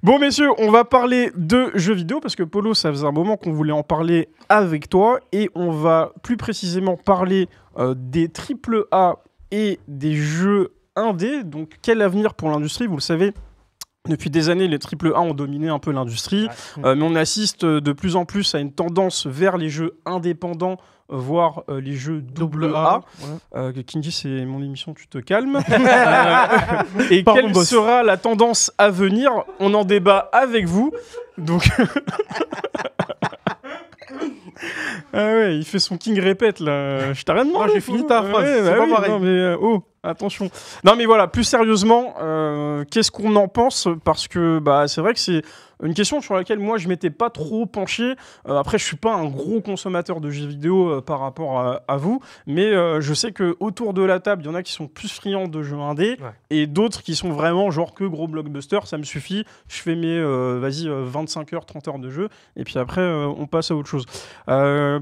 Bon, messieurs, on va parler de jeux vidéo parce que Polo, ça faisait un moment qu'on voulait en parler avec toi et on va plus précisément parler des AAA et des jeux indés. Donc, quel avenir pour l'industrie? Vous le savez, depuis des années, les AAA ont dominé un peu l'industrie, mais on assiste de plus en plus à une tendance vers les jeux indépendants, voire les jeux AA. Kinji, c'est mon émission, tu te calmes. Et quelle sera la tendance à venir? On en débat avec vous. Donc... Ah ouais, il fait son king répète là. Je t'arrête de j'ai fini ta phrase. C'est pas pareil. Non, mais, attention. Non mais voilà, plus sérieusement, qu'est-ce qu'on en pense? Parce que c'est vrai que c'est une question sur laquelle moi je m'étais pas trop penché. Après, je suis pas un gros consommateur de jeux vidéo par rapport à vous, mais je sais que autour de la table, il y en a qui sont plus friands de jeux indés et d'autres qui sont vraiment genre que gros blockbusters. Ça me suffit. Je fais mes 25 heures, 30 heures de jeu et puis après on passe à autre chose.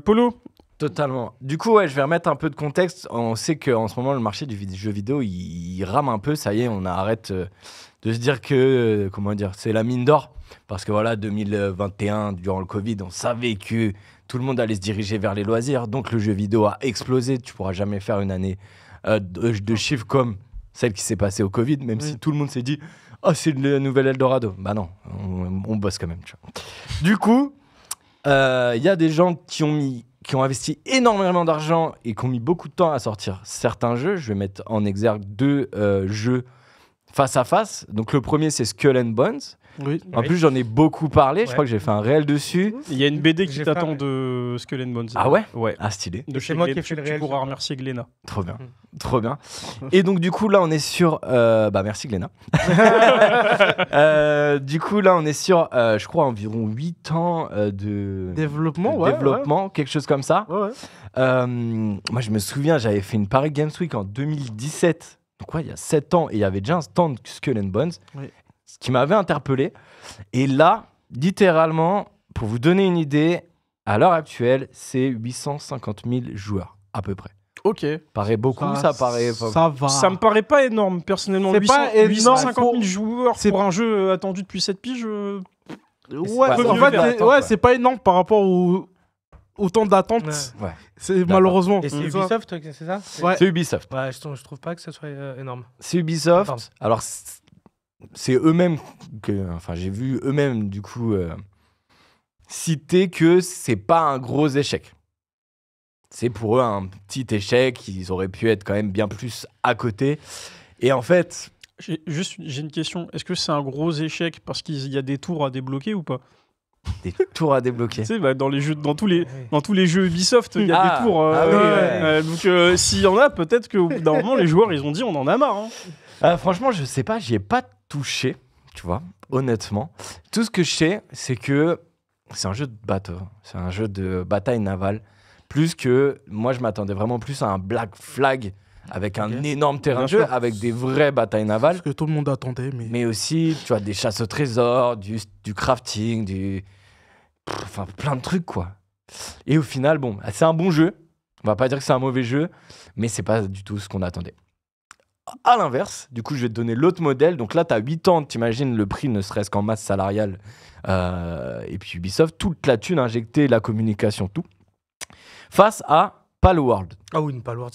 Polo. Totalement. Du coup, je vais remettre un peu de contexte. On sait qu'en ce moment, le marché du jeu vidéo, il rame un peu. Ça y est, on arrête de se dire que, c'est la mine d'or. Parce que voilà, 2021, durant le Covid, on savait que tout le monde allait se diriger vers les loisirs. Donc, le jeu vidéo a explosé. Tu pourras jamais faire une année de chiffres comme celle qui s'est passée au Covid, même si tout le monde s'est dit « Oh, c'est le nouvel Eldorado ». Bah non, on bosse quand même. Tu vois. Du coup, y a des gens qui ont investi énormément d'argent et qui ont mis beaucoup de temps à sortir certains jeux. Je vais mettre en exergue deux jeux face à face. Donc le premier, c'est Skull and Bones. Oui. En plus, j'en ai beaucoup parlé. Je crois que j'ai fait un réel dessus. Il y a une BD qui t'attend de Skull and Bones. Ah ouais? Ouais. Ah, stylé. C'est moi qui ai fait le réel. Tu pourras remercier Glénat. Trop bien. Trop bien. Et donc, du coup, là, on est sur... merci, Glénat. Du coup, là, on est sur, je crois, environ 8 ans de... Développement, quelque chose comme ça. Moi, je me souviens, j'avais fait une Paris Games Week en 2017. Donc, il y a 7 ans. Et il y avait déjà un stand Skull and Bones. Ce qui m'avait interpellé. Et là, littéralement, pour vous donner une idée, à l'heure actuelle, c'est 850 000 joueurs, à peu près. Ok. Paraît beaucoup, ça paraît... Ça va. Ça me paraît pas énorme, personnellement. C'est pas énorme 850 000 joueurs pour un jeu attendu depuis 7 piges. C'est pas énorme par rapport au temps d'attente. C'est malheureusement. Et c'est Ubisoft, c'est ça? C'est Ubisoft. Ouais, je trouve pas que ça soit énorme. C'est Ubisoft. Alors, c'est eux-mêmes que... Enfin, j'ai vu eux-mêmes, du coup, citer que c'est pas un gros échec. C'est pour eux un petit échec. Ils auraient pu être quand même bien plus à côté. Et en fait... J'ai une question. Est-ce que c'est un gros échec parce qu'il y a des tours à débloquer ou pas? Des tours à débloquer. Tu sais, dans tous les jeux Ubisoft, il y a des tours. Donc, s'il y en a, peut-être qu'au bout d'un moment, les joueurs, ils ont dit on en a marre. Franchement, je sais pas. J'y ai pas touché, tu vois, honnêtement. Tout ce que je sais, c'est que c'est un jeu de bateau. C'est un jeu de bataille navale. Plus que... Moi, je m'attendais vraiment plus à un Black Flag avec un énorme terrain de jeu, avec des vraies batailles navales. Ce que tout le monde attendait. Mais aussi, tu vois, des chasses au trésor, du crafting, enfin, plein de trucs, quoi. Et au final, bon, c'est un bon jeu. On va pas dire que c'est un mauvais jeu, mais c'est pas du tout ce qu'on attendait. À l'inverse, du coup, je vais te donner l'autre modèle. Donc là, tu as 8 ans, t'imagines le prix, ne serait-ce qu'en masse salariale. Et puis Ubisoft, toute la thune injectée, la communication, tout. Face à Palworld. Ah oui, une Palworld.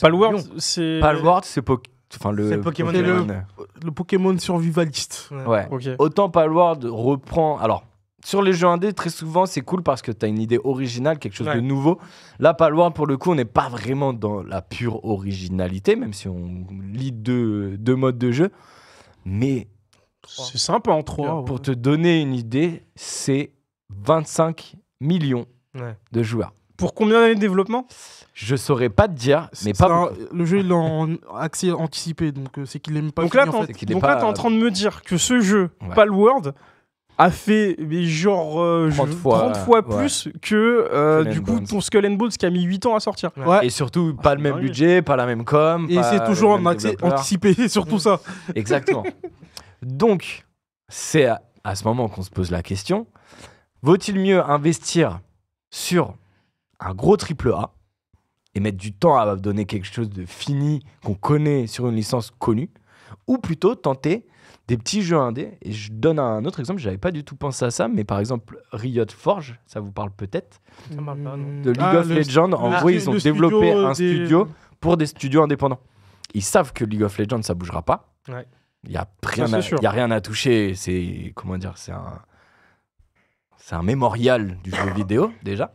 C'est... Palworld, c'est le Pokémon. Le Pokémon survivaliste. Ouais. Okay. Autant Palworld reprend... Alors, sur les jeux indés, très souvent, c'est cool parce que tu as une idée originale, quelque chose de nouveau. Là, Palworld, pour le coup, on n'est pas vraiment dans la pure originalité, même si on lit deux modes de jeu. Mais... C'est sympa en 3. Pour te donner une idée, c'est 25 millions de joueurs. Pour combien d'années de développement? Je saurais pas te dire, mais pas le jeu il est en accès anticipé, donc c'est qu'il aime pas. Donc là, t'es en train de me dire que ce jeu, Palworld, a fait genre 30 fois plus que du coup ton Skull and Bones qui a mis 8 ans à sortir. Et surtout pas le même budget, pas la même com. Et c'est toujours en accès anticipé sur tout ça. Exactement. Donc c'est à ce moment qu'on se pose la question, vaut-il mieux investir sur un gros AAA et mettre du temps à donner quelque chose de fini qu'on connaît sur une licence connue, ou plutôt tenter des petits jeux indés. Et je donne un autre exemple, j'avais pas du tout pensé à ça, mais par exemple Riot Forge, ça vous parle peut-être, Ça marche pas, non. de League of Legends. En gros, ils ont développé un studio pour des studios indépendants. Ils savent que League of Legends, ça bougera pas. Ouais. Il y a rien à toucher. C'est comment dire, c'est un mémorial du jeu vidéo déjà.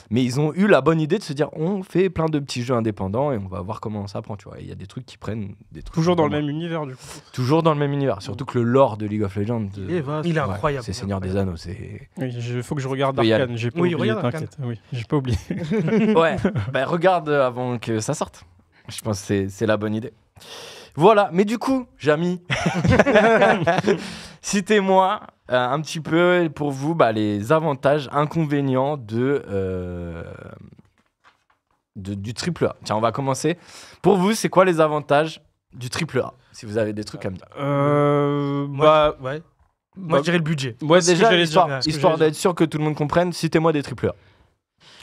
Mais ils ont eu la bonne idée de se dire on fait plein de petits jeux indépendants et on va voir comment ça prend, tu vois. Il y a des trucs qui prennent des trucs Toujours dans le même univers, du coup. Toujours dans le même univers, surtout que le lore de League of Legends, Il est incroyable. c'est Seigneur des Anneaux, c'est Oui, il faut que je regarde Tu peux y Arcane. J'ai pas oublié, regarde Arcane. t'inquiète. Oui, j'ai pas oublié. ouais. Bah, regarde avant que ça sorte. Je pense que c'est la bonne idée. Voilà, mais du coup, Jamy, citez-moi un petit peu pour vous les avantages, inconvénients du triple A. Tiens, on va commencer. Pour vous, c'est quoi les avantages du triple A, si vous avez des trucs à me dire? Moi, je dirais le budget. Moi, Déjà, déjà, histoire d'être sûr que tout le monde comprenne, citez-moi des triple A.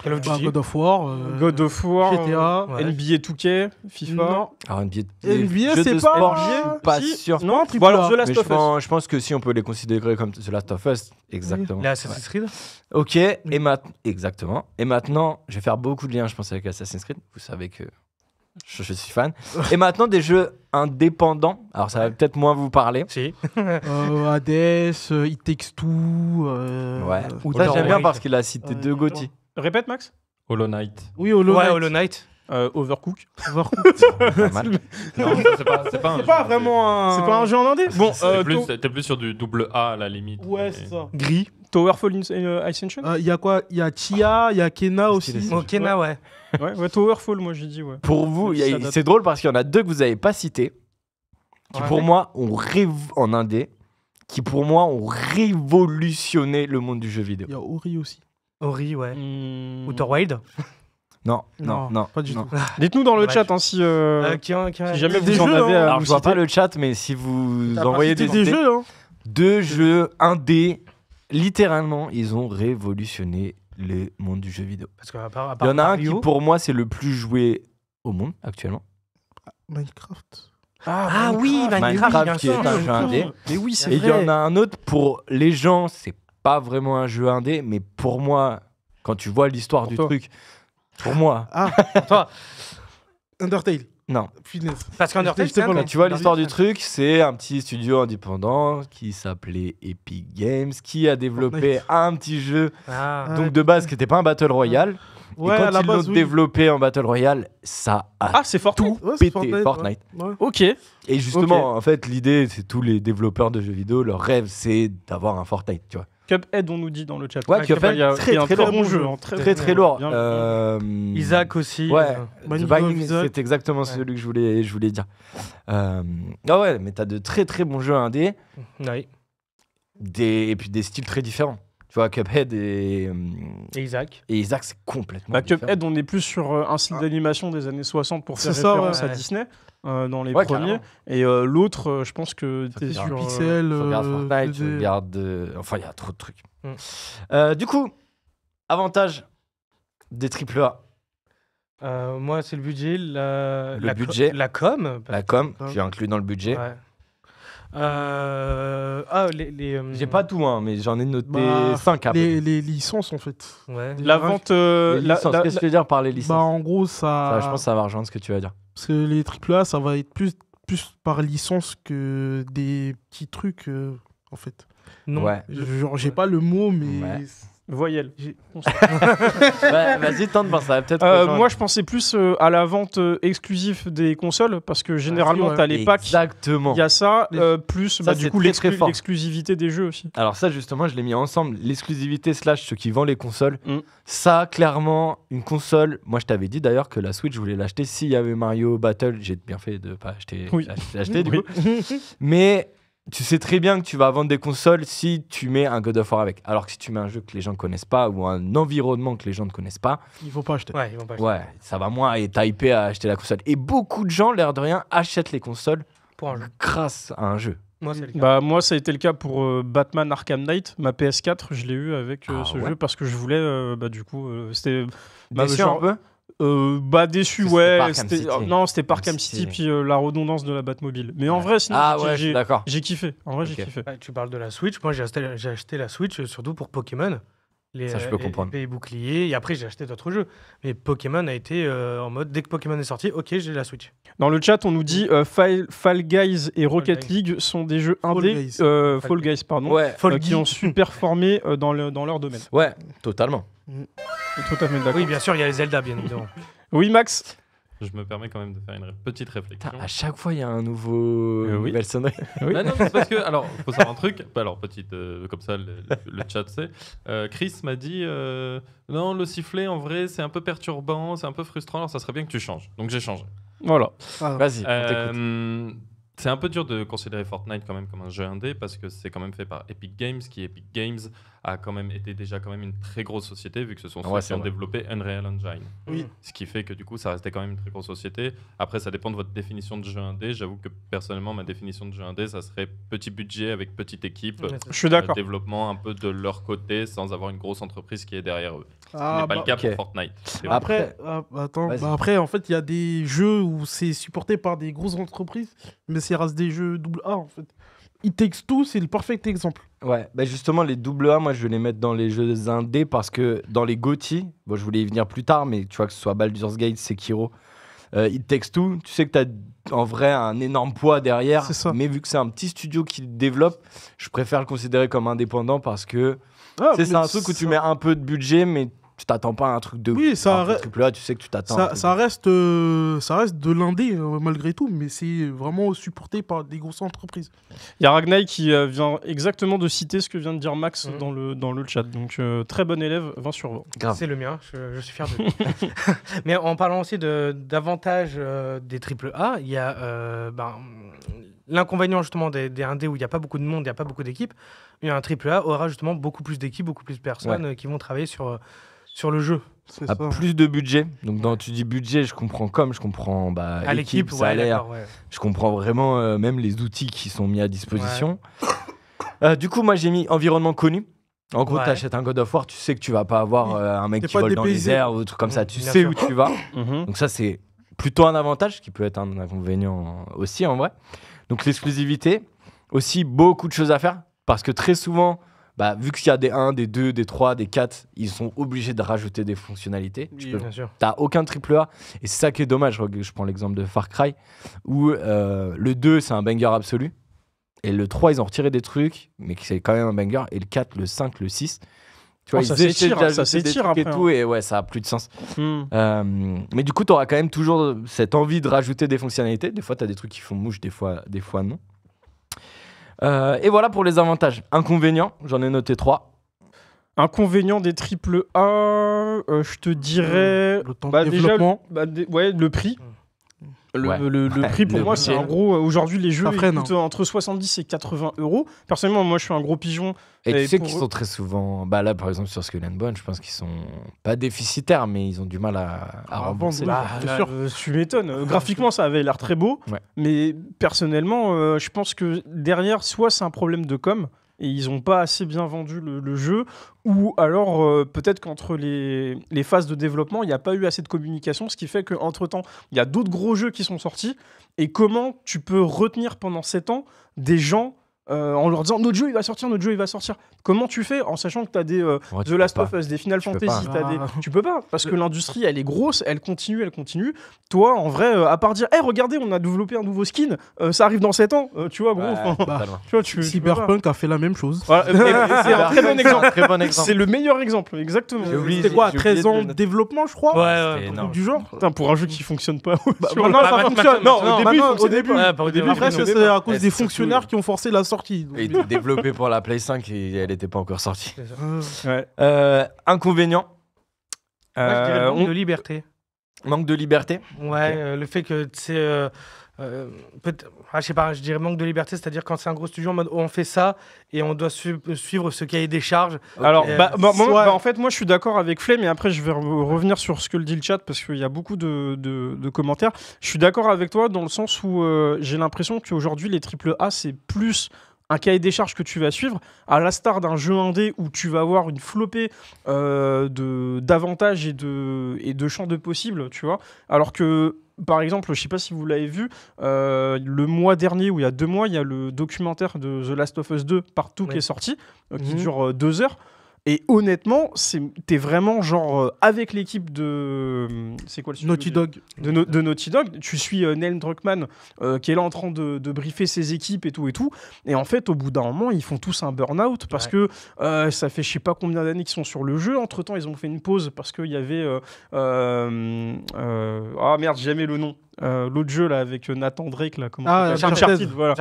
Call of Duty. God of War, God of War, GTA, NBA 2K, FIFA. Non. Alors, NBA, jeux c'est de pas- sport, je suis pas Si. sûr. Non, triple Bon, alors, A. The Last Mais of Us. je pense que si on peut les considérer comme The Last of Us, exactement. Les Assassin's Creed. Ok, exactement. Et maintenant, je vais faire beaucoup de liens, je pense, avec Assassin's Creed. Vous savez que je suis fan. Et maintenant, des jeux indépendants. Alors, ça va peut-être moins vous parler. Si. Hades, It Takes Two. Ouais. ou Ça, Dark j'aime bien Knight. parce qu'il a cité deux GOTY. Répète, Max. Hollow Knight. Oui, Hollow Ouais, Knight. Hollow Knight. Overcook. Overcooked. Pas mal. Non, ça, c'est pas un C'est jeu pas indé. vraiment un. C'est pas un jeu en indé. Bon, T'es plus sur du double A à la limite. Ouais, c'est ça. Gris. Towerfall Ascension. Il y a quoi? Il y a Chia, il y a Kena aussi. Oh, Kena, ouais. Ouais, Towerfall, moi j'ai dit, ouais. Pour vous, Ça date. c'est drôle parce qu'il y en a deux que vous n'avez pas cités, qui Ouais. pour moi ont en indé, qui pour moi ont révolutionné le monde du jeu vidéo. Il y a Ori aussi. Ori, ouais. Hmm. Outer Wild. Non, pas du tout. Dites-nous dans le Ouais. chat hein, si Qui a- si jamais des vous en jeux, avez hein. à Alors nous je vois citer. pas le chat, mais si vous T'as envoyez pas des cité des idées, jeux, hein. deux jeux indés, littéralement, ils ont révolutionné le monde du jeu vidéo. Parce qu'à part Il y en a un Mario- qui pour moi c'est le plus joué au monde actuellement. Minecraft. Ah oui, Minecraft, bien qui est sûr. un jeu indé. Mais oui, c'est Et il y vrai. en a un autre pour les gens, c'est pas vraiment un jeu indé, mais pour moi, quand tu vois l'histoire Pour du toi. truc, pour moi, Toi, Undertale. non. Punaise. parce qu'Undertale, J'étais c'est pas un- loin. Quand tu vois l'histoire du truc, c'est un petit studio indépendant qui s'appelait Epic Games, qui a développé Fortnite. un petit jeu, Ah. donc de base qui n'était pas un Battle Royale. Ouais, et à quand la ils l'ont base, oui. développé en Battle Royale, ça a Ah, c'est Fortnite. Ouais, c'est pété Fortnite. Ouais. Ok. Et justement, en fait, l'idée, c'est tous les développeurs de jeux vidéo, leur rêve, c'est d'avoir un Fortnite, tu vois. Cuphead, on nous dit dans le chat. Ouais, Cuphead, il y a très, un très très lourd. bon jeu. hein, Très très lourd. bien. Isaac aussi. Ouais, The Binding of Binding, Isaac. c'est exactement celui que je voulais dire. Ah ouais, mais t'as de très très bons jeux indés, Oui. et puis des styles très différents. Tu vois, Cuphead et Isaac. Isaac, c'est complètement Bah, différent. Cuphead, on est plus sur un style d'animation des années 60 pour faire C'est ça, référence ouais. à Disney dans les Ouais, premiers. carrément. Et l'autre, je pense que t'es Faut sur. Pixel. Tu regardes Fortnite, tu 2D. regardes... Enfin, il y a trop de trucs. Mm. Du coup, avantage des AAA. Moi, c'est le budget. Le budget. La com. La com, Ah. qui est inclus dans le budget. Ouais. J'ai pas tout, hein, mais j'en ai noté Bah, 5 après. Les licences, en fait. Ouais. La vente. Les licences, qu'est-ce que tu veux dire par les licences Bah, en gros, Ça, je pense que ça va rejoindre ce que tu vas dire. Parce que les AAA, ça va être plus par licence que des petits trucs, en fait. Non. Ouais. Genre, j'ai pas le mot, mais. Ouais. Voyelle. Ouais, vas-y, tente, ça va peut-être. rejoindre. Moi, je pensais plus à la vente exclusive des consoles parce que généralement, ouais. t'as les packs. Exactement. Il y a ça, plus Ça, bah, c'est du coup très, très fort. l'exclusivité des jeux aussi. Alors ça, justement, je l'ai mis ensemble. L'exclusivité slash ceux qui vendent les consoles. Mm. Ça, clairement, une console... Moi, je t'avais dit d'ailleurs que la Switch, je voulais l'acheter s'il y avait Mario Battle. J'ai bien fait de pas acheter. Oui. J'ai acheté, du Oui. coup. Mais tu sais très bien que tu vas vendre des consoles si tu mets un God of War avec. Alors que si tu mets un jeu que les gens ne connaissent pas ou un environnement que les gens ne connaissent pas, Il faut pas acheter. Ouais, ils vont pas acheter. ouais, ça va moins être hypé à acheter la console. Et beaucoup de gens, l'air de rien, achètent les consoles Pour un jeu. grâce à un jeu. Moi, c'est le cas. Bah, moi, ça a été le cas pour Batman Arkham Knight. Ma PS4, je l'ai eu avec Ah ce ouais. jeu parce que je voulais, bah, du coup, c'était. Bah, Déçu genre- un peu Bah déçu, C'était ouais. Arkham City. Non, c'était par Arkham Arkham City, City. puis la redondance de la Batmobile. Mais en Ouais. vrai, sinon, Ah ouais, je suis d'accord. j'ai kiffé. En vrai, Ok. j'ai kiffé. Ouais, tu parles de la Switch. Moi, j'ai acheté la Switch surtout pour Pokémon. Ça, je peux comprendre. Épées et boucliers. Et après, j'ai acheté d'autres jeux. Mais Pokémon a été en mode dès que Pokémon est sorti, ok, j'ai la Switch. Dans le chat, on nous dit Fall Guys et Rocket Guys. League sont des jeux Fall indés. Guys. Fall Guys, pardon. Ouais, Qui ont su performer dans leur domaine. ouais, totalement. Je suis tout à fait d'accord. Oui, bien sûr, il y a les Zelda, bien évidemment. Oui, Max. Je me permets quand même de faire une petite réflexion. Putain, à chaque fois, il y a un nouveau Oui. nouvelle sonnerie. Oui. Non, c'est parce que, alors, faut savoir un truc. Alors, petite, comme ça, le chat sait. Chris m'a dit non, le sifflet, en vrai, c'est un peu perturbant, c'est un peu frustrant, alors ça serait bien que tu changes. Donc, j'ai changé. Voilà. Vas-y, on t'écoute. C'est un peu dur de considérer Fortnite quand même comme un jeu indé parce que c'est quand même fait par Epic Games, qui Epic Games a quand même été déjà quand même une très grosse société vu que ce sont ceux Ouais, qui c'est ont vrai. développé Unreal Engine. Oui. Ce qui fait que du coup ça restait quand même une très grosse société. Après ça dépend de votre définition de jeu indé. J'avoue que personnellement ma définition de jeu indé ça serait petit budget avec petite équipe, Je suis d'accord. développement un peu de leur côté sans avoir une grosse entreprise qui est derrière eux. Ce Ah, n'est pas bah, le cas ok. pour Fortnite. C'est vrai. Après, attends, Vas-y. après, en fait, il y a des jeux où c'est supporté par des grosses entreprises, mais c'est reste des jeux AA, en fait. It Takes Two, c'est le parfait exemple. ouais, bah justement, les AA, moi, je vais les mettre dans les jeux indés parce que dans les GOTY, bon, je voulais y venir plus tard, mais tu vois, que ce soit Baldur's Gate, Sekiro, It Takes Two, tu sais que tu as en vrai un énorme poids derrière, C'est ça. mais vu que c'est un petit studio qui le développe, je préfère le considérer comme indépendant parce que Ah, c'est mais un truc où tu mets un peu de budget, mais tu t'attends pas à un truc de Oui, ça un peu re- AAA, tu sais que tu t'attends. à un Ça, truc ça reste de l'indé malgré tout, mais c'est vraiment supporté par des grosses entreprises. Il y a Ragnai qui vient exactement de citer ce que vient de dire Max Mhm. dans le chat. Donc, très bon élève, 20 sur 20. Grave. C'est le mien, je suis fier de lui. Mais en parlant aussi d'avantages des AAA, il y a l'inconvénient justement des indés où il n'y a pas beaucoup de monde, il n'y a pas beaucoup d'équipes. Un AAA aura justement beaucoup plus d'équipes, beaucoup plus de personnes qui vont travailler sur le jeu. C'est à ça. plus de budget. Donc, quand tu dis budget, je comprends À l'équipe, ouais, salaire. d'accord, ouais. Je comprends vraiment même les outils qui sont mis à disposition. Du coup, moi, j'ai mis environnement connu. En gros, Ouais. tu achètes un God of War, tu sais que tu vas pas avoir un mec T'es qui pas vole dans les dépaysé. airs ou des trucs comme ça. Tu Bien sais sûr. où tu vas. Mhm. Donc ça, c'est plutôt un avantage, qui peut être un inconvénient aussi, en vrai. Donc l'exclusivité, aussi beaucoup de choses à faire, parce que très souvent, bah, vu qu'il y a des 1, des 2, des 3, des 4, ils sont obligés de rajouter des fonctionnalités. Tu peux Bien sûr. T'as aucun AAA et c'est ça qui est dommage. Je prends l'exemple de Far Cry où le 2 c'est un banger absolu et le 3 ils ont retiré des trucs mais c'est quand même un banger et le 4, le 5, le 6 tu vois, Oh, ça ils essaient s'étire, d'ajouter ça des s'étire trucs et après, tout et ouais ça a plus de sens. Hmm. Mais du coup t'auras quand même toujours cette envie de rajouter des fonctionnalités. Des fois t'as des trucs qui font mouche, des fois non. Et voilà pour les avantages. Inconvénients, j'en ai noté 3. Inconvénient des AAA, je te dirais. Le temps Bah, de déjà, développement. ouais, le prix. Ouais. Le prix pour Le moi, budget. c'est un gros. Aujourd'hui, les jeux Ça freine, coûtent entre 70 et 80 euros. Personnellement, moi, je suis un gros pigeon. Et Et tu sais pour qu'ils eux- sont très souvent. Bah là, par exemple, sur Skull and Bones, je pense qu'ils sont pas déficitaires, mais ils ont du mal à rembourser. vendre, Bah, bien là, sûr. tu m'étonnes. Graphiquement, ça avait l'air très beau. Ouais. Mais personnellement, je pense que derrière, soit c'est un problème de com. Et ils n'ont pas assez bien vendu le jeu, ou alors peut-être qu'entre les phases de développement, il n'y a pas eu assez de communication, ce qui fait qu'entre-temps, il y a d'autres gros jeux qui sont sortis, et comment tu peux retenir pendant 7 ans des gens en leur disant notre jeu il va sortir, notre jeu il va sortir. Comment tu fais en sachant que tu as des Ouais, The tu Last peux of pas. Us, des Final Tu peux Fantasy, pas. t'as des... Ah. tu peux pas, parce que l'industrie elle est grosse, elle continue. Toi en vrai, à part dire hey, regardez, on a développé un nouveau skin, ça arrive dans 7 ans, tu vois, gros. Ouais, enfin, totalement. tu vois, tu peux pas. Cyberpunk a fait la même chose. Voilà, et c'est un très bon exemple. Très bon exemple. C'est le meilleur exemple, exactement. J'ai oublié- C'était quoi, j'ai oublié 13 de ans le de noter. développement, je crois Ouais, C'était ouais. énorme. Du genre. Putain, pour un jeu qui fonctionne pas. sur- maintenant, ça bah, fonctionne. non, Non, au début, maintenant, il au fonctionnait début. pas. Ouais, pas au début, Après, non. ça, c'est à cause Ouais, des surtout- fonctionnaires qui ont forcé la sortie. Et il était développé pour la Play 5 et elle n'était pas encore sortie. Ouais. Inconvénient, Moi, je dirais le manque on- de liberté. manque de liberté. Ouais, le fait que c'est. Je sais pas, je dirais manque de liberté, c'est-à-dire quand c'est un gros studio en mode oh, on fait ça et on doit suivre ce cahier des charges. Alors, Ok. moi, en fait, moi, je suis d'accord avec Flemme, et après, je vais revenir sur ce que le dit le chat parce qu'il y a beaucoup de commentaires. Je suis d'accord avec toi dans le sens où j'ai l'impression qu'aujourd'hui, les AAA, c'est plus un cahier des charges que tu vas suivre, à l'instar d'un jeu indé où tu vas avoir une flopée d'avantages et de champs de possibles, tu vois. Alors que, par exemple, je sais pas si vous l'avez vu, le mois dernier ou il y a 2 mois, il y a le documentaire de The Last of Us 2 partout qui est sorti, qui dure 2 heures. Et honnêtement, t'es vraiment genre avec l'équipe de... C'est quoi le studio Naughty Dog. de Naughty Dog. Tu suis Neil Druckmann qui est là en train de briefer ses équipes et tout et tout. Et en fait, au bout d'un moment, ils font tous un burn-out parce que ça fait je sais pas combien d'années qu'ils sont sur le jeu. Entre-temps, ils ont fait une pause parce qu'il y avait... ah merde, j'ai jamais le nom. L'autre jeu là avec Nathan Drake là, comment ça s'appelle Uncharted, voilà.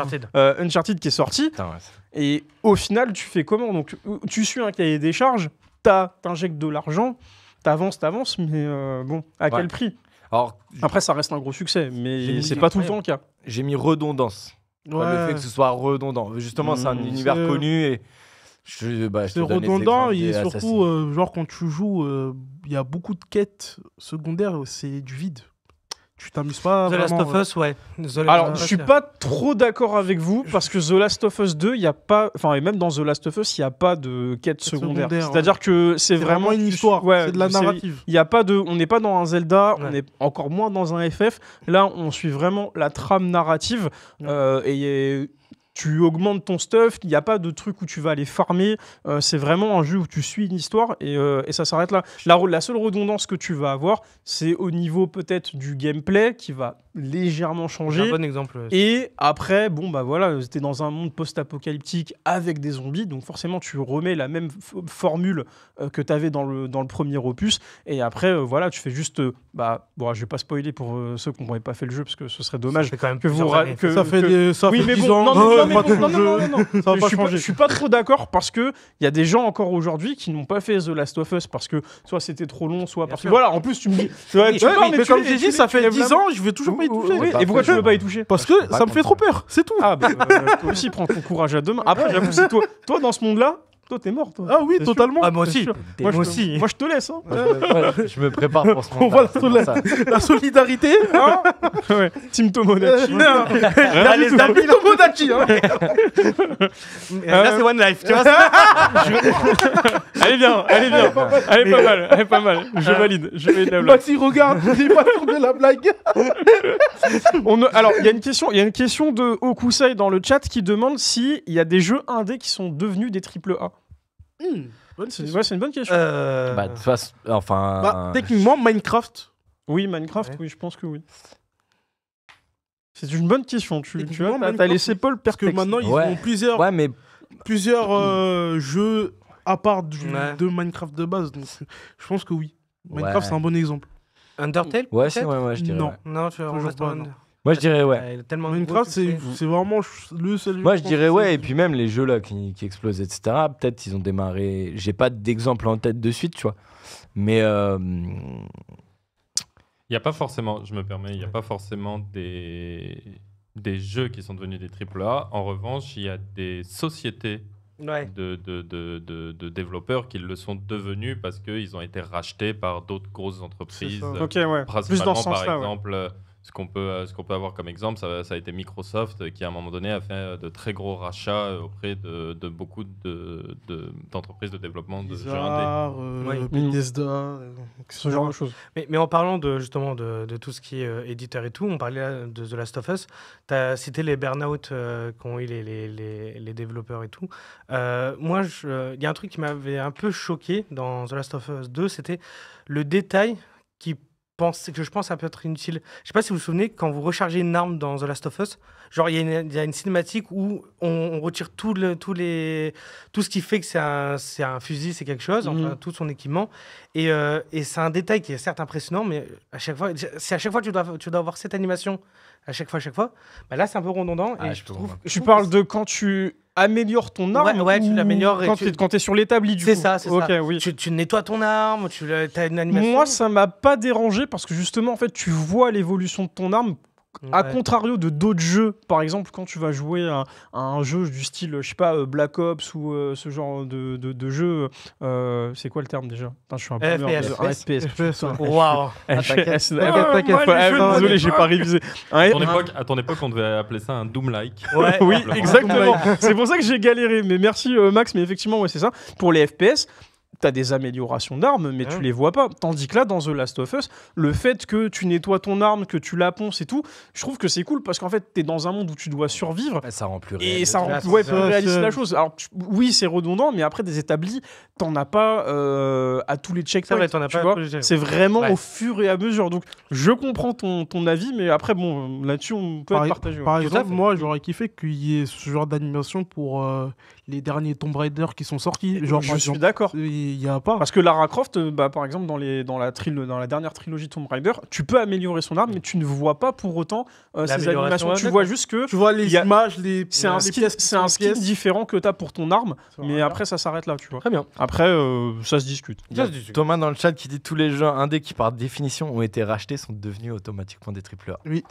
Uncharted qui est sorti. Putain, ouais. Et au final, tu fais comment? Donc, tu suis un cahier des charges, t'injectes de l'argent, t'avances, mais bon, à quel prix? Alors, Après, ça reste un gros succès, mais J'ai c'est mis- pas tout le temps le cas. j'ai mis redondance. Pas le fait que ce soit redondant. Justement, c'est un univers c'est- connu et je C'est te donne les redondant exemples et des surtout, Assassin's. genre quand tu joues, il y a beaucoup de quêtes secondaires, c'est du vide. Tu t'amuses pas The Last vraiment. of Us, ouais. The Last Alors, of je Us, suis pas trop d'accord avec vous parce que The Last of Us 2, il y a pas, enfin, et même dans The Last of Us, il y a pas de quête secondaire. secondaire, C'est-à-dire que c'est C'est vraiment une histoire, ouais, c'est de la narrative. Il y a pas de, on n'est pas dans un Zelda, Ouais. on est encore moins dans un FF. Là, on suit vraiment la trame narrative et tu augmentes ton stuff. Il n'y a pas de truc où tu vas aller farmer. C'est vraiment un jeu où tu suis une histoire et ça s'arrête là. La seule redondance que tu vas avoir, c'est au niveau peut-être du gameplay qui va légèrement C'est changer. un bon exemple. Et après, bon, bah voilà, t'es dans un monde post-apocalyptique avec des zombies, donc forcément, tu remets la même formule que t'avais dans le premier opus. Et après, voilà, tu fais juste. Bah, bon, je vais pas spoiler pour ceux qui n'auraient pas fait le jeu, parce que ce serait dommage C'est quand même que vous. plusieurs années. Ça fait ça Oui, fait mais 10 bon, ans. non, mais moi, bon, non, je- non, Ça va je pas suis pas, changer. je suis pas trop d'accord parce que il y a des gens encore aujourd'hui qui n'ont pas fait The Last of Us parce que soit c'était trop long, soit parce que sûr. voilà. En plus, tu me dis. Tu vois, tu Ouais, parles, mais tu comme les- j'ai tu dit, les- ça tu fait lèves 10 la main. ans, je vais toujours pas y toucher. Oui, pas et pourquoi tu faux, veux pas y toucher? Parce que ça me fait trop peur, c'est tout. Ah, bah, toi aussi, prends ton courage à deux mains. Après, j'avoue, c'est toi, dans ce monde-là, toi, t'es mort, toi. Ah oui, C'est sûr. totalement. Ah, moi C'est aussi. sûr. Moi je aussi. Moi, je te laisse. Hein. Je me prépare pour ce moment. On voit la solidarité. Hein ouais. Team Tomodachi. Allez, David Tomodachi. Là, c'est One Life, tu vois. Elle est bien. Elle est pas mal. Je valide la blague. Maxi, regarde, il pas tourné la blague. Alors, il y a une question de Okusai dans le chat qui demande s'il y a des jeux indés qui sont devenus des AAA. C'est une bonne question. Bah, de toute façon, enfin. Bah, techniquement, Minecraft. Oui, Minecraft, Ouais. oui, je pense que oui. C'est une bonne question. Tu Techniquement, vois, t'as Minecraft, laissé Paul Parce que perplexe. maintenant, ils Ouais. ont plusieurs Ouais, mais jeux à part Ouais. de Minecraft de base. Donc, je pense que oui. Minecraft, Ouais. c'est un bon exemple. Undertale ouais, peut-être ouais, je dirais. Non. Ouais. Non, tu Toujours on reste pas, en- non. Moi, je dirais ouais. Il est tellement Minecraft, gros, c'est vraiment le seul jeu. Moi, je pense dirais que ouais. c'est- Et puis même les jeux là qui explosent, etc. Peut-être ils ont démarré. J'ai pas d'exemple en tête de suite, tu vois. Mais Il n'y a pas forcément, je me permets, il n'y a pas forcément des jeux qui sont devenus des AAA. En revanche, il y a des sociétés Ouais. de développeurs qui le sont devenus parce qu'ils ont été rachetés par d'autres grosses entreprises. C'est ça. Ok, ouais. Plus Principalement, dans ce par sens-là. Ouais. exemple, ce qu'on peut avoir comme exemple, ça a été Microsoft qui, à un moment donné, a fait de très gros rachats auprès de beaucoup d'entreprises de développement de jeux indés. Blizzard, Ouais. Bethesda, Ce genre de choses. Mais en parlant justement de tout ce qui est éditeur et tout, on parlait là de The Last of Us. Tu as cité les burn-out qu'ont eu les développeurs et tout. Moi, il y a un truc qui m'avait un peu choqué dans The Last of Us 2, c'était le détail que je pense ça peut être inutile. Je sais pas si vous vous souvenez, quand vous rechargez une arme dans The Last of Us, genre il y a une cinématique où on retire tout ce qui fait que c'est un fusil, c'est quelque chose, enfin, tout son équipement. Et c'est un détail qui est certes impressionnant, mais à chaque fois, si à chaque fois tu dois avoir cette animation, à chaque fois, bah là c'est un peu redondant. Ah, et je je peux trouve, comprendre. Tu parles de quand tu améliores ton arme Ouais, tu ou l'améliores et quand t'es sur l'établi du C'est coup. ça, c'est Ok, ça. oui. Tu nettoies ton arme, tu as une animation. Moi, ça m'a pas dérangé parce que justement, en fait, tu vois l'évolution de ton arme À Ouais. contrario de d'autres jeux, par exemple, quand tu vas jouer à un jeu du style, je sais pas, Black Ops ou ce genre de jeu, c'est quoi le terme déjà? Putain, je suis un peu FPS. un FPS. FPS, ouais. Waouh. FPS. T'inquiète. Désolé, j'ai pas révisé. À ton époque, on devait appeler ça un Doom-like. Ouais. Oui, Simplement. exactement. C'est pour ça que j'ai galéré. Mais merci Max, mais effectivement, ouais, c'est ça. Pour les FPS, t'as des améliorations d'armes, mais tu Ouais. les vois pas. Tandis que là, dans The Last of Us, le fait que tu nettoies ton arme, que tu la ponces et tout, je trouve que c'est cool parce qu'en fait, t'es dans un monde où tu dois survivre. Ouais, ça rend plus Et réel. ça rend Ouais, plus c'est réaliste ça. la chose. Alors, oui, c'est redondant, mais après, des établis, t'en as pas à tous les checkpoints. C'est vrai, t'en as tu pas à vois. tous les checkpoints. C'est vraiment Ouais. au fur et à mesure. Donc, je comprends ton avis, mais après, bon, là-dessus, on peut être partagé. Par Tout à exemple, fait. moi, j'aurais kiffé qu'il y ait ce genre d'animation pour les derniers Tomb Raider qui sont sortis. Genre, Je par suis exemple, d'accord. il y a pas. Parce que Lara Croft, par exemple, dans la dernière trilogie Tomb Raider, tu peux améliorer son arme, mais tu ne vois pas pour autant ses L'amélioration, animations. ouais, Tu d'accord. vois juste que Tu vois les il y a- images, les c'est un les skin, pièces qui c'est sont un en skin pièces. différent que tu as pour ton arme, Ça mais va. après ça s'arrête là, tu vois. Très bien. Après, ça se discute. Il y a Ça se discute. Thomas dans le chat qui dit tous les jeux indés qui par définition ont été rachetés sont devenus automatiquement des AAA. Oui.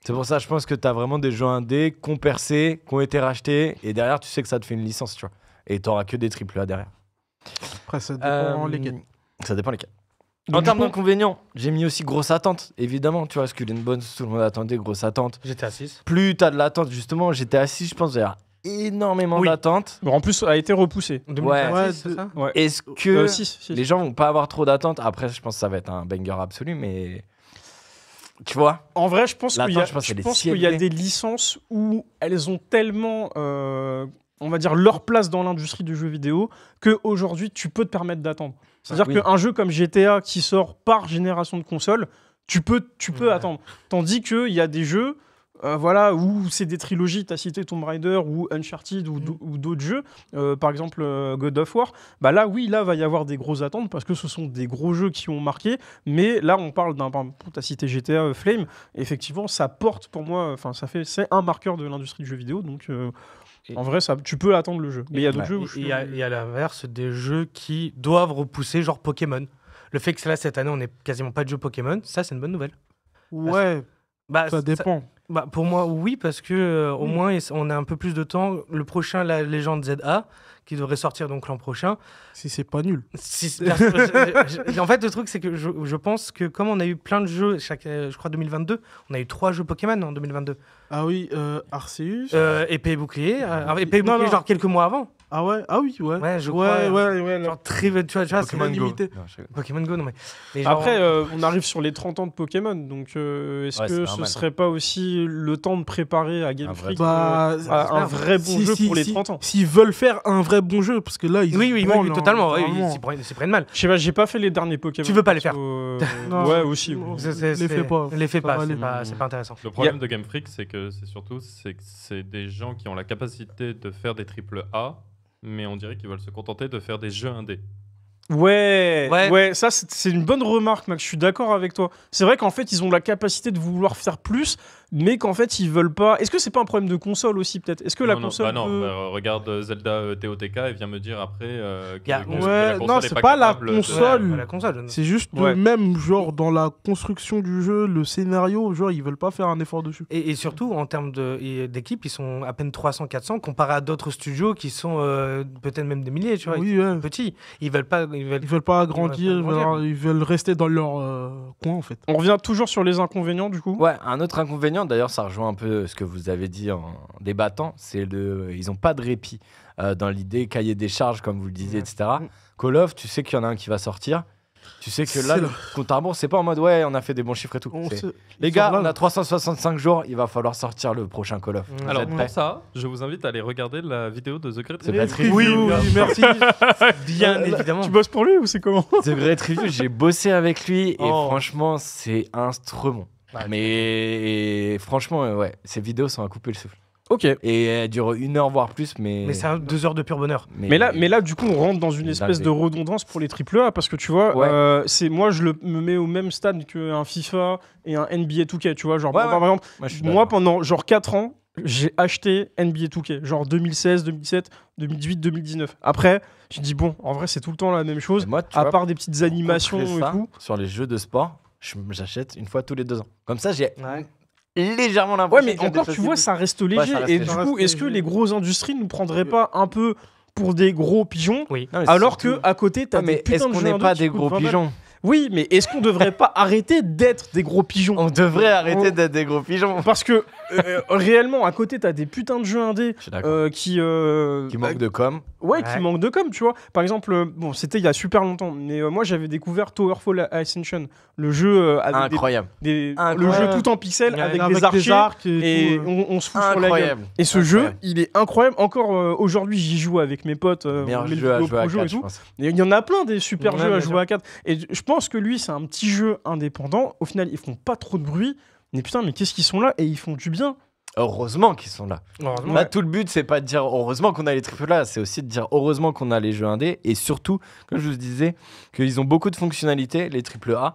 C'est pour ça, je pense que tu as vraiment des jeux indés qui ont percé, qui ont été rachetés, et derrière, tu sais que ça te fait une licence, tu vois. Et tu n'auras que des AAA derrière. Après, ça dépend Euh, lesquels. Ça dépend lesquels. Donc, En du termes coup- d'inconvénients, j'ai mis aussi grosse attente, évidemment, tu vois, Skull and Bones, tout le monde attendait, grosse attente. J'étais à 6. Plus tu as de l'attente, justement, j'étais assis, je pense, il y a énormément Oui. d'attente. En plus, ça a été repoussé. 2026, Ouais, c'est ça Ouais. Est-ce que Si. les gens vont pas avoir trop d'attente? Après, je pense que ça va être un banger absolu, mais tu vois, En vrai, je pense qu'il y a, L'attente, je pense qu'elle est si qu'il y a élevée. des licences où elles ont tellement, on va dire, leur place dans l'industrie du jeu vidéo qu'aujourd'hui, tu peux te permettre d'attendre. C'est-à-dire Oui. qu'un jeu comme GTA qui sort par génération de consoles, tu peux Ouais. attendre. Tandis qu'il y a des jeux voilà, où c'est des trilogies, tu as cité Tomb Raider ou Uncharted ou d'autres jeux, par exemple God of War, bah là oui, là va y avoir des grosses attentes parce que ce sont des gros jeux qui ont marqué, mais là on parle d'un, tu as cité GTA Flame, effectivement ça porte pour moi, enfin c'est un marqueur de l'industrie du jeu vidéo, donc Et- en vrai ça, tu peux attendre le jeu. Mais il y a d'autres Ouais. jeux où je Il suis- y a, il y a l'inverse des jeux qui doivent repousser, genre Pokémon. Le fait que là, cette année, on n'ait quasiment pas de jeu Pokémon, ça, c'est une bonne nouvelle. Ouais, Bah, ça dépend. Bah, pour moi, oui, parce que au moins, on a un peu plus de temps. Le prochain, la légende ZA, qui devrait sortir donc l'an prochain. Si c'est pas nul. En fait, le truc, c'est que je pense que comme on a eu plein de jeux, je crois 2022, on a eu 3 jeux Pokémon en 2022. Ah oui, Arceus. Épée et bouclier. Épée et Non, bouclier, non. genre quelques mois avant. Ah ouais, ah oui, ouais. Ouais, je ouais, crois, ouais, là. Genre très, tu vois, c'est Pokémon Go. limité. Non, je- Pokémon Go, non mais genre- Après, on arrive sur les 30 ans de Pokémon, donc est-ce Ouais, c'est que ce normal. serait pas aussi le temps de préparer à Game Un vrai Freak Bah, un vrai bon jeu pour les 30 ans? S'ils veulent faire un vrai bon jeu, parce que là, ils. oui, branlent, hein, totalement. Oui, littéralement. ils s'y prennent mal. Je sais pas, j'ai pas fait les derniers Pokémon. Tu veux pas les faire. Non. Ouais, aussi. Non. oui. Les fais pas. Les fais Ça va pas, aller. c'est pas intéressant. Le problème de Game Freak, c'est que c'est des gens qui ont la capacité de faire des triple A, mais on dirait qu'ils veulent se contenter de faire des jeux indés. Ouais, Ouais. ouais, ça c'est une bonne remarque, Max. Je suis d'accord avec toi. C'est vrai qu'en fait, ils ont la capacité de vouloir faire plus, mais qu'en fait, ils veulent pas. Est-ce que c'est pas un problème de console aussi, peut-être? Est-ce que la Non, non, console. bah non, peut- bah, regarde Zelda TOTK et viens me dire après Y a- que Ouais, la console non, est c'est pas pas la capable de- console. Ouais, la console. C'est juste Ouais. le même, genre, dans la construction du jeu, le scénario, genre, ils veulent pas faire un effort dessus. Et surtout, en termes d'équipe, ils sont à peine 300-400 comparé à d'autres studios qui sont peut-être même des milliers, tu vois. Oui, ouais. Petits. Ils veulent pas. Ils veulent pas agrandir, Ils veulent pas ils veulent rester dans leur coin, en fait. On revient toujours sur les inconvénients, du coup. Ouais, un autre inconvénient, d'ailleurs, ça rejoint un peu ce que vous avez dit en débattant, c'est ils n'ont pas de répit dans l'idée cahier des charges, comme vous le disiez, Ouais. etc. Call of, tu sais qu'il y en a un qui va sortir. Tu sais que là, C'est le compte à rebours, c'est pas en mode ouais, on a fait des bons chiffres et tout. On C'est, sait- les ils gars, sont là. on a 365 jours, il va falloir sortir le prochain Call of. Vous Alors êtes pour prêts? ça, je vous invite à aller regarder la vidéo de The Great C'est Review. pas très Oui, Review. oui, merci. Bien évidemment. Tu bosses pour lui ou c'est comment? The Great Review, j'ai bossé avec lui et Oh. franchement, c'est instrument. Ouais, Mais franchement, ouais, ces vidéos sont à couper le souffle. Ok. Et elles durent 1 heure voire plus, mais. Mais c'est 2 heures de pur bonheur. Mais là, du coup, on rentre dans une Dingue. espèce de redondance pour les AAA parce que tu vois, Ouais. moi, je me mets au même stade qu'un FIFA et un NBA 2K, tu vois. Genre, Ouais, par ouais. exemple, Moi, je suis moi, d'accord. pendant genre 4 ans, j'ai acheté NBA 2K, genre 2016, 2017, 2018, 2019. Après, je dis bon, en vrai, c'est tout le temps la même chose, Et moi, tu à vois, part des petites animations contrer et ça, tout. sur les jeux de sport, j'achète une fois tous les 2 ans. Comme ça, j'ai Ouais. légèrement Ouais, l'impression mais qu'il y a des encore, tu choses vois, qui- ça reste léger. ça reste Et léger. du Ça coup, reste est-ce que léger. les grosses industries ne prendraient pas un peu pour des gros pigeons Oui. Non, mais alors surtout- que à côté, t'as Ah, mais des putains est-ce de qu'on jeux n'est indés pas qui des coûtent gros 20 balles. pigeons? Oui, mais est-ce qu'on devrait pas arrêter d'être des gros pigeons? On devrait arrêter On- d'être des gros pigeons. Parce que réellement, à côté, t'as des putains de jeux indés Je suis d'accord. qui Qui manque de com. Ouais, qui Ouais. manque de com, tu vois. Par exemple, bon, c'était il y a super longtemps, mais moi j'avais découvert Towerfall Ascension, le jeu avec Incroyable. le Incroyable. jeu tout en pixels Ouais, avec Avec des archers arcs et tout, on se fout sur la gueule. Incroyable. Et ce jeu, Incroyable. il est incroyable. Encore aujourd'hui, j'y joue avec mes potes. Meilleur on met le jeu à vidéo jouer à projo 4, et je tout. pense. Et il y en a plein des super Ouais, jeux à bien jouer sûr. à 4. Et je pense que lui, c'est un petit jeu indépendant. Au final, ils font pas trop de bruit. Mais putain, mais qu'est-ce qu'ils sont là et ils font du bien. Heureusement qu'ils sont là. Heureusement. Là, tout le but, c'est pas de dire heureusement qu'on a les AAA, c'est aussi de dire heureusement qu'on a les jeux indés. Et surtout, comme je vous disais, qu'ils ont beaucoup de fonctionnalités, les AAA.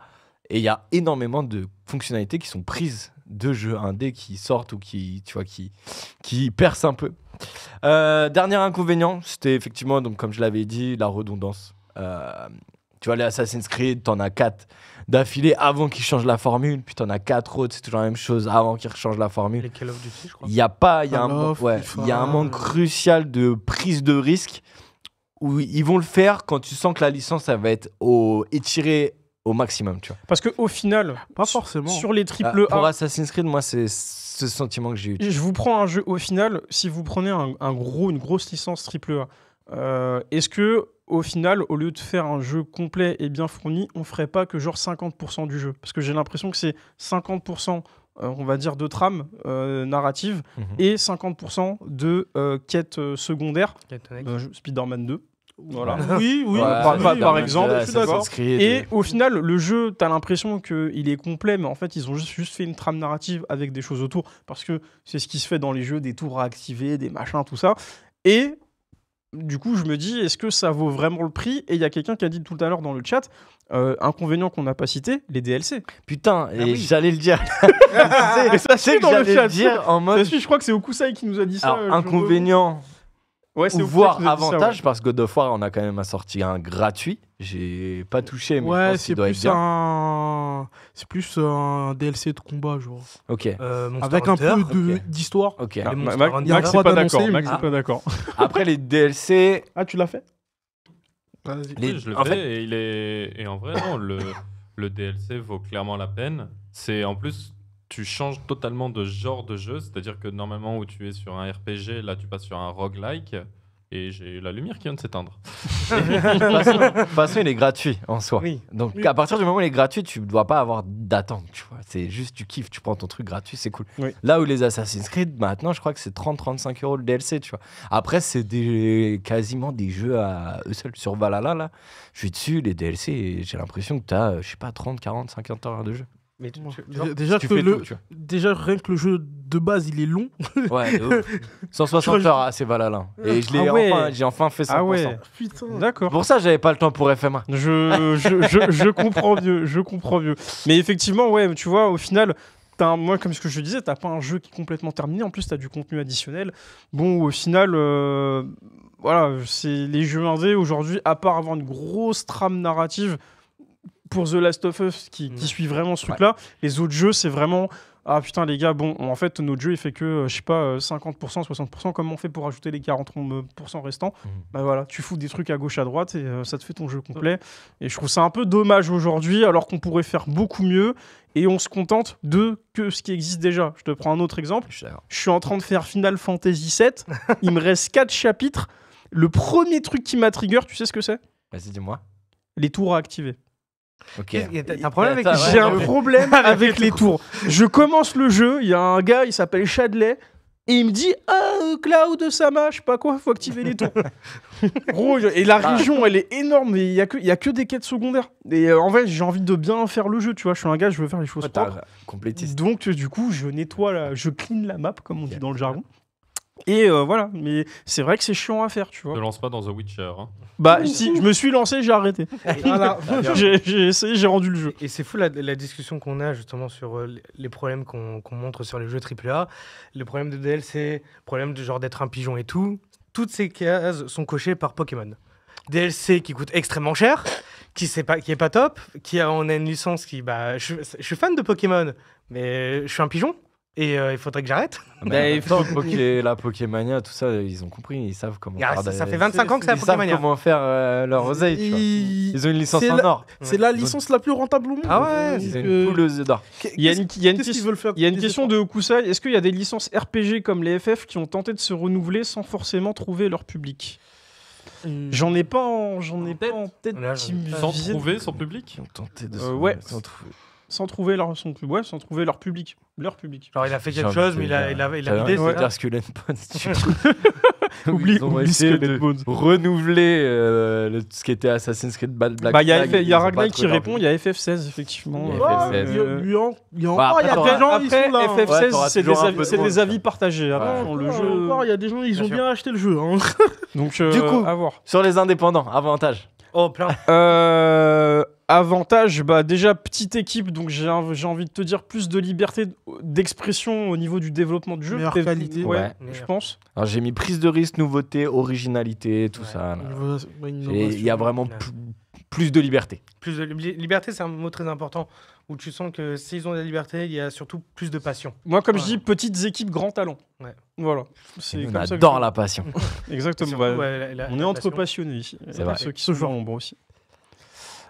Et il y a énormément de fonctionnalités qui sont prises de jeux indés qui sortent ou qui, tu vois, qui percent un peu. Dernier inconvénient, c'était effectivement, donc, comme je l'avais dit, la redondance. Tu vois, les Assassin's Creed, t'en as 4 d'affilée avant qu'ils changent la formule, puis t'en as 4 autres, c'est toujours la même chose avant qu'ils changent la formule. Les Call of Duty, je crois. Il y a pas, il y a un, Call of, ouais, FIFA, il y a un manque crucial de prise de risque où ils vont le faire quand tu sens que la licence elle va être étirée au maximum, tu vois. Parce que au final, Pas forcément. sur les triple Pour A, Assassin's Creed, moi c'est ce sentiment que j'ai eu. je vous prends un jeu au final. Si vous prenez une grosse licence triple A, est-ce que au final, au lieu de faire un jeu complet et bien fourni, on ferait pas que genre 50% du jeu? Parce que j'ai l'impression que c'est 50%, on va dire, de trame narrative Mhm. et 50% de quêtes secondaires. Connect. Spider-Man 2. Voilà. Oui, oui. Ouais, par Spider-Man exemple, 2, je suis d'accord. Assassin's Creed, Et au final, le jeu, t'as l'impression qu'il est complet, mais en fait, ils ont juste fait une trame narrative avec des choses autour, parce que c'est ce qui se fait dans les jeux, des tours à activer, des machins, tout ça. Et du coup, je me dis, est-ce que ça vaut vraiment le prix? Et il y a quelqu'un qui a dit tout à l'heure dans le chat, inconvénient qu'on n'a pas cité, les DLC. Putain, et oui. j'allais le dire. Mais ça C'est suit que dans le j'allais chat. le dire en mode. Je crois que c'est Okusai qui nous a dit ça. Alors, inconvénient, Ouais, c'est Okusai voire qui nous a dit ça, avantage, ouais. parce que God of War, on a quand même sorti un gratuit. J'ai pas touché, mais je Ouais, pense qu'il c'est doit être plus bien. c'est plus un DLC de combat, genre. Ok, Monster Avec un Hunter. peu ok. d'histoire. ok. Ah, Les Monster Max, Hunter. Il y a Max, trois c'est pas d'annoncés, d'accord. mais- Max, c'est pas d'accord. Après, les DLC. Ah, tu l'as fait? Vas-y. Oui, je le en fais et en vrai, non, le DLC vaut clairement la peine. C'est en plus, tu changes totalement de genre de jeu, c'est-à-dire que normalement où tu es sur un RPG, là tu passes sur un roguelike et j'ai la lumière qui vient de s'éteindre. De toute façon, il est gratuit en soi. Oui. Donc, Oui. à partir du moment où il est gratuit, tu ne dois pas avoir d'attente. Tu vois. C'est juste, tu kiffes, tu prends ton truc gratuit, c'est cool. Oui. Là où les Assassin's Creed, maintenant, je crois que c'est 30-35 € le DLC. Tu vois. Après, c'est quasiment des jeux à eux seuls. Sur Valhalla, là, je suis dessus, les DLC, et j'ai l'impression que tu as, je sais pas, 30, 40, 50 heures de jeu. Mais Déjà, Tu que fais le... tout, tu Déjà, rien que le jeu de base, il est long. vois. Ouais, de ouf. 160 heures, c'est Valhalla. Et Ah ouais. j'ai enfin fait 100%. Ah ouais. Putain. D'accord. Pour ça, j'avais pas le temps pour FMA. Je comprends mieux, je comprends mieux. Mais effectivement, ouais, tu vois, au final, moi, comme ce que je disais, t'as pas un jeu qui est complètement terminé. En plus, t'as du contenu additionnel. Bon, au final, voilà, c'est les jeux indés aujourd'hui, à part avoir une grosse trame narrative pour The Last of Us qui suit vraiment ce truc-là, les autres jeux, c'est vraiment. Ah putain, les gars, bon, en fait, notre jeu, il fait que, je sais pas, 50%, 60%. Comment on fait pour ajouter les 40% restants? Bah voilà, tu fous des trucs à gauche, à droite et ça te fait ton jeu complet. Et je trouve ça un peu dommage aujourd'hui, alors qu'on pourrait faire beaucoup mieux et on se contente de que ce qui existe déjà. Je te prends un autre exemple. Je suis d'accord. Je suis en train de faire Final Fantasy VII. Il me reste 4 chapitres. Le premier truc qui m'a trigger, tu sais ce que c'est? Vas-y, dis-moi. Les tours à activer. Ok. T'as un problème avec Attends, les J'ai ouais, un ouais. problème avec les tours. Je commence le jeu, il y a un gars, il s'appelle Chadley, et il me dit Cloud, Sama, je sais pas quoi, faut activer les tours. Gros, et la région, elle est énorme, mais il y a que des quêtes secondaires. Et en vrai, j'ai envie de bien faire le jeu, tu vois. Je suis un gars, je veux faire les choses Ouais, propres. complétiste. Donc, du coup, je nettoie, je clean la map, comme on dit dans le jargon. Et voilà, mais c'est vrai que c'est chiant à faire, tu vois. Ne lance pas dans The Witcher. Hein. Bah, si, je me suis lancé, j'ai arrêté. Voilà. J'ai essayé, j'ai rendu le jeu. Et c'est fou la discussion qu'on a justement sur les problèmes qu'on montre sur les jeux AAA, les problèmes de DLC, problème de genre d'être un pigeon et tout. Toutes ces cases sont cochées par Pokémon. DLC qui coûte extrêmement cher, qui est pas top, on a une licence qui... Bah, je suis fan de Pokémon, mais je suis un pigeon. Et il faudrait que j'arrête. Bah, il faut- La Pokémania, tout ça, ils ont compris, ils savent comment Ah, faire. ça fait 25 ans que c'est la Ils savent Pokémania. comment faire leur oseille, tu vois. Ils ont une licence C'est en la- or. C'est la licence la plus rentable au monde. Ah ouais, Ils ont Donc, une poule aux œufs d'or. Il y a une qu'est-ce qu'ils veulent faire Il y a une des question de Kusai. Est-ce qu'il y a des licences RPG comme les FF qui ont tenté de se renouveler sans forcément trouver leur public? J'en ai pas en tête Là, qui j'en ai me pas. Sans viennent. trouver son public. Ils ont tenté de ouais. sans trouver. Sans trouver leur public. Leur public. Genre, il a fait quelque J'ai chose, envie mais de il dire- a l'idée. J'allais c'est dire ça. Skull and Bones. Oublie Ils ont essayé de renouveler ce qui était Assassin's Creed Black Bah, il y a, Flag, il y a ils ont pas Ragnar qui trouvé leur répond, il y a FF16 effectivement. Il y a Ah, FF16. il y a- il y a- il y a Bah, encore, il y a après, des gens, ils sont là. Après, Ouais, FF16, t'auras c'est toujours un des, peu c'est de des monde, avis partagés. Attention, le jeu. Encore, il y a des gens, ils ont Bien sûr. bien acheté le jeu. Hein. Donc, Du coup, à voir. Sur les indépendants, avantage. Oh, plein. Avantage, bah déjà petite équipe, donc j'ai envie de te dire plus de liberté d'expression au niveau du développement du jeu. Meilleure Peut-être- qualité. ouais, Ouais. je pense. Alors j'ai mis prise de risque, nouveauté, originalité, tout Ouais. ça. là. Une Et il y a vraiment Ouais. plus de liberté. Plus de liberté, c'est un mot très important. Où tu sens que s'ils ont de la liberté, il y a surtout plus de passion. Moi, comme Ouais. je dis, petites équipes, grands talents. Ouais. Voilà. C'est On comme ça que adore je- la passion. Exactement. Surtout, bah, ouais, on est la entre passion. passionnés ici. C'est vrai. Ceux qui sont joueurs nombreux aussi.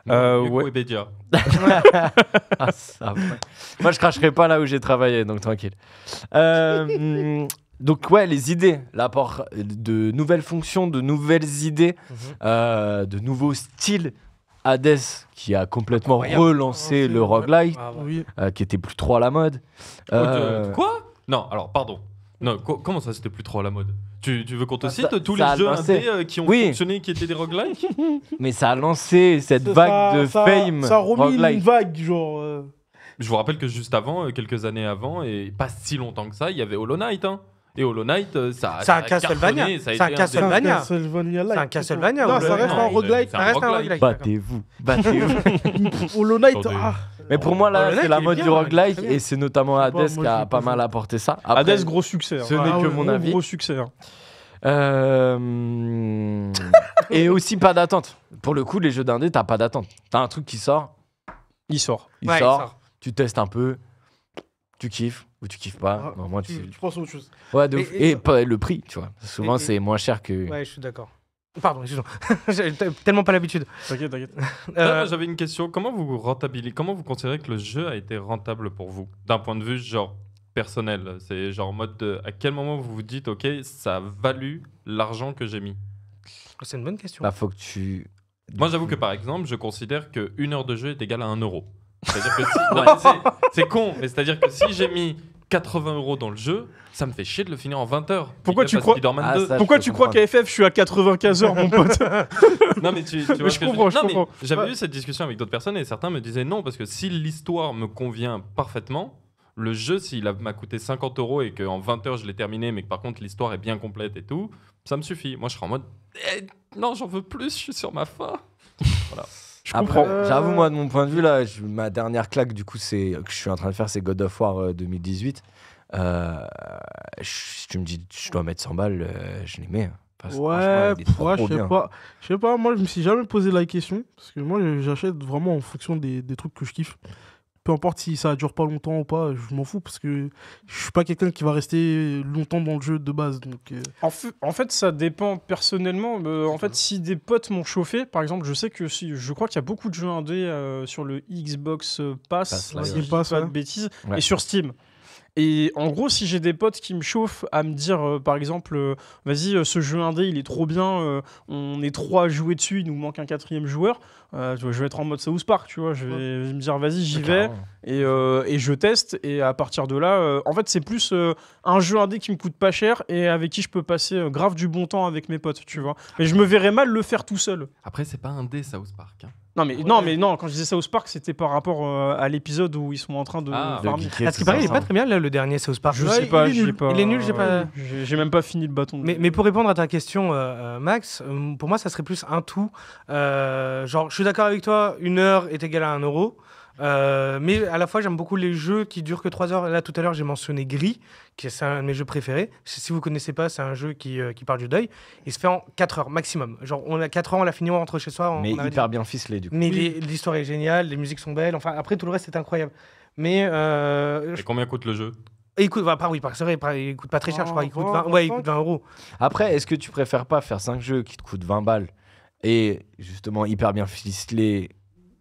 Du coup, ouais. Webedia. Ah, ça, ouais. Moi, je cracherai pas là où j'ai travaillé, donc tranquille. Donc ouais, les idées, l'apport de nouvelles fonctions, de nouvelles idées, Mhm. de nouveaux styles. Hades qui a complètement Incroyable. relancé le roguelite, Ah, ouais. Oui. qui était plus trop à la mode. Quoi? Non, alors pardon. Non, comment ça c'était plus trop à la mode? Tu veux qu'on te Ah, cite ça- tous ça a les jeux lancé. indés qui ont Oui. fonctionné, qui étaient des roguelikes? Mais ça a lancé cette vague de fame Ça a remis une roguelite. vague, genre. Je vous rappelle que juste avant, quelques années avant, et pas si longtemps que ça, il y avait Hollow Knight. Hein. Et Hollow Knight, ça C'est un a Castlevania. cartonné, ça a C'est un été Castlevania. Castlevania C'est un Castlevania, Non, Hollow ça Knight. reste un Non, roguelite. c'est Ça reste un roguelike. roguelike. Battez-vous, battez-vous. Hollow Knight, Attendez. ah. Mais pour moi, là, Hollow Knight, c'est la il est mode bien, du il est roguelike très bien. et c'est notamment Hades moi, qui je a l'ai pas pas mal vu. apporté ça. Après, Hades, gros succès. ce hein. n'est Ah que ouais, mon Gros, avis. gros succès. hein. Et aussi pas d'attente. Pour le coup, les jeux d'indé, t'as pas d'attente. T'as un truc qui sort, Il sort. il Ouais, sort, tu testes un peu, tu kiffes ou tu kiffes pas. Ah, Non, moi, tu... Tu penses à autre chose. Ouais, de Et- ouf. et- Et pas le prix, tu vois. Souvent, et- c'est moins cher que. Ouais, je suis d'accord. Pardon, excuse-moi. J'ai tellement pas l'habitude. T'inquiète, t'inquiète. J'avais une question. Comment vous considérez que le jeu a été rentable pour vous? D'un point de vue genre personnel. C'est genre en mode à quel moment vous vous dites ok, ça a valu l'argent que j'ai mis? C'est une bonne question. Bah, faut que tu. Moi j'avoue que par exemple, je considère que 1 heure de jeu est égale à 1 euro. C'est-à-dire que si... non, mais c'est con, mais c'est-à-dire que si j'ai mis 80 euros dans le jeu, ça me fait chier de le finir en 20 heures. Pourquoi Nickel tu à crois- Spider-Man Ah, 2. ça, Pourquoi je tu peux crois comprendre. qu'à FF, je suis à 95 heures, mon pote? Non mais tu vois Mais je ce que comprends, veux dire. je Non, mais comprends. j'avais Ouais. eu cette discussion avec d'autres personnes et certains me disaient non parce que si l'histoire me convient parfaitement, le jeu m'a coûté 50 euros et qu'en 20 heures je l'ai terminé mais que par contre l'histoire est bien complète et tout, ça me suffit. Moi je serais en mode non j'en veux plus, je suis sur ma fin. Je Après, comprends. j'avoue, moi, de mon point de vue, là, ma dernière claque, du coup, que je suis en train de faire, c'est God of War 2018. Tu me dis, je dois mettre 100 balles, je les mets. Parce que Ouais, franchement, il est trop je sais bien. pas. Je sais pas, moi je me suis jamais posé la question. Parce que moi j'achète vraiment en fonction des trucs que je kiffe. Peu importe si ça dure pas longtemps ou pas, je m'en fous parce que je suis pas quelqu'un qui va rester longtemps dans le jeu de base. Donc, En fait, ça dépend personnellement. En fait, si des potes m'ont chauffé, par exemple, je sais que je crois qu'il y a beaucoup de jeux indés sur le Xbox Pass, Pass, si là, je ouais. dis Pass, pas de ouais. bêtises, Ouais. et sur Steam. Et en gros, si j'ai des potes qui me chauffent à me dire, par exemple, vas-y, ce jeu indé, il est trop bien, on est 3 à jouer dessus, il nous manque un 4e joueur, tu vois, je vais être en mode South Park, tu vois, je vais me dire, vas-y, j'y vais, et je teste, et à partir de là, en fait, c'est plus un jeu indé qui me coûte pas cher, et avec qui je peux passer grave du bon temps avec mes potes, tu vois. Mais je me verrais mal le faire tout seul. Après c'est pas un dé South Park. Hein. Non, quand je disais South Park, c'était par rapport à l'épisode où ils sont en train de Ah, De farmer. geeker, À ce qui tout paraît, il est ça. pas très bien là, le dernier South Park. Je Ouais, sais pas, il est j'y ai nul. pas. Il est nul, j'ai pas- J'ai même pas fini le bâton. Mais pour répondre à ta question, Max, pour moi, ça serait plus un tout. Genre, je suis d'accord avec toi, 1 heure est égale à 1 euro. Mais à la fois, j'aime beaucoup les jeux qui durent que 3 heures. Là, tout à l'heure, j'ai mentionné Gris, qui est un de mes jeux préférés. Si vous connaissez pas, c'est un jeu qui parle du deuil. Il se fait en 4 heures maximum. Genre, on a 4 heures, on l'a fini, on rentre chez soi. Mais on arrête hyper bien ficelé, du coup. Mais l'histoire est géniale, les musiques sont belles. Enfin, après, tout le reste est incroyable. Mais Et combien coûte le jeu? Il coûte, c'est vrai, il coûte pas très cher, je crois. Il coûte 20, il coûte 20 euros. Après, est-ce que tu préfères pas faire 5 jeux qui te coûtent 20 balles et justement hyper bien ficelés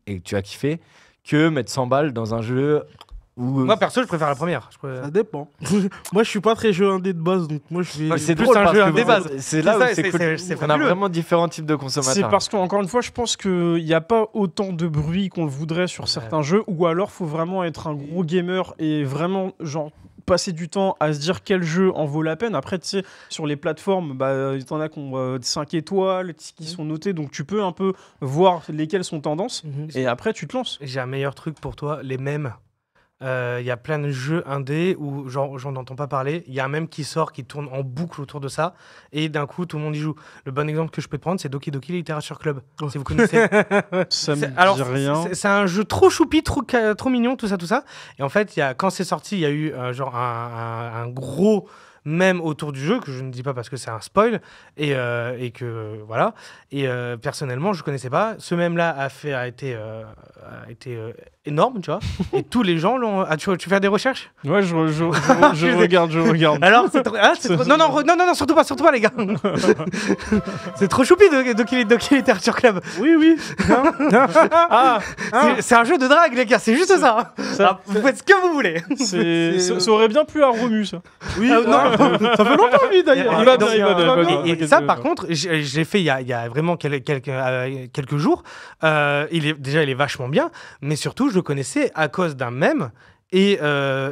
et que tu as kiffé que mettre 100 balles dans un jeu où. Moi, perso, je préfère la première. Ça dépend. Moi, je suis pas très jeu indé de base, donc moi, je vais. C'est plus drôle un parce jeu que indé base. c'est là où C'est ça, c'est cool. c'est On a fabuleux. vraiment différents types de consommateurs. C'est parce qu'encore une fois, je pense qu'il n'y a pas autant de bruit qu'on le voudrait sur certains jeux, ou alors faut vraiment être un gros gamer et vraiment genre passer du temps à se dire quel jeu en vaut la peine. Après, tu sais, sur les plateformes, il y en a qui ont 5 étoiles, qui sont notées, donc tu peux un peu voir lesquels sont tendances, et après tu te lances. J'ai un meilleur truc pour toi, les mèmes. Il y a plein de jeux indés où j'en entends pas parler. Il y a un mème qui sort, qui tourne en boucle autour de ça, et d'un coup tout le monde y joue. Le bon exemple que je peux te prendre, c'est Doki Doki Literature Club. Si vous connaissez. Ça me dit rien. C'est un jeu trop choupi, trop mignon, tout ça. Et en fait, quand c'est sorti, il y a eu un gros mème autour du jeu que je ne dis pas parce que c'est un spoil et que voilà. Et personnellement, je connaissais pas. Ce mème-là a été énorme, tu vois. Et tous les gens l'ont. Ah, tu fais des recherches? Ouais, je regarde. Alors, c'est trop... Non, surtout pas, les gars. C'est trop choupi Doki Literature Club. Oui. C'est un jeu de drague, les gars, c'est juste ça. Alors, vous faites ce que vous voulez. Ça aurait bien plu à Romu, ça. Oui, non. Ça fait longtemps, lui, d'ailleurs. Et ça, par contre, je l'ai fait il y a vraiment quelques jours. Il est vachement bien, mais surtout, je le connaissais à cause d'un mème. Et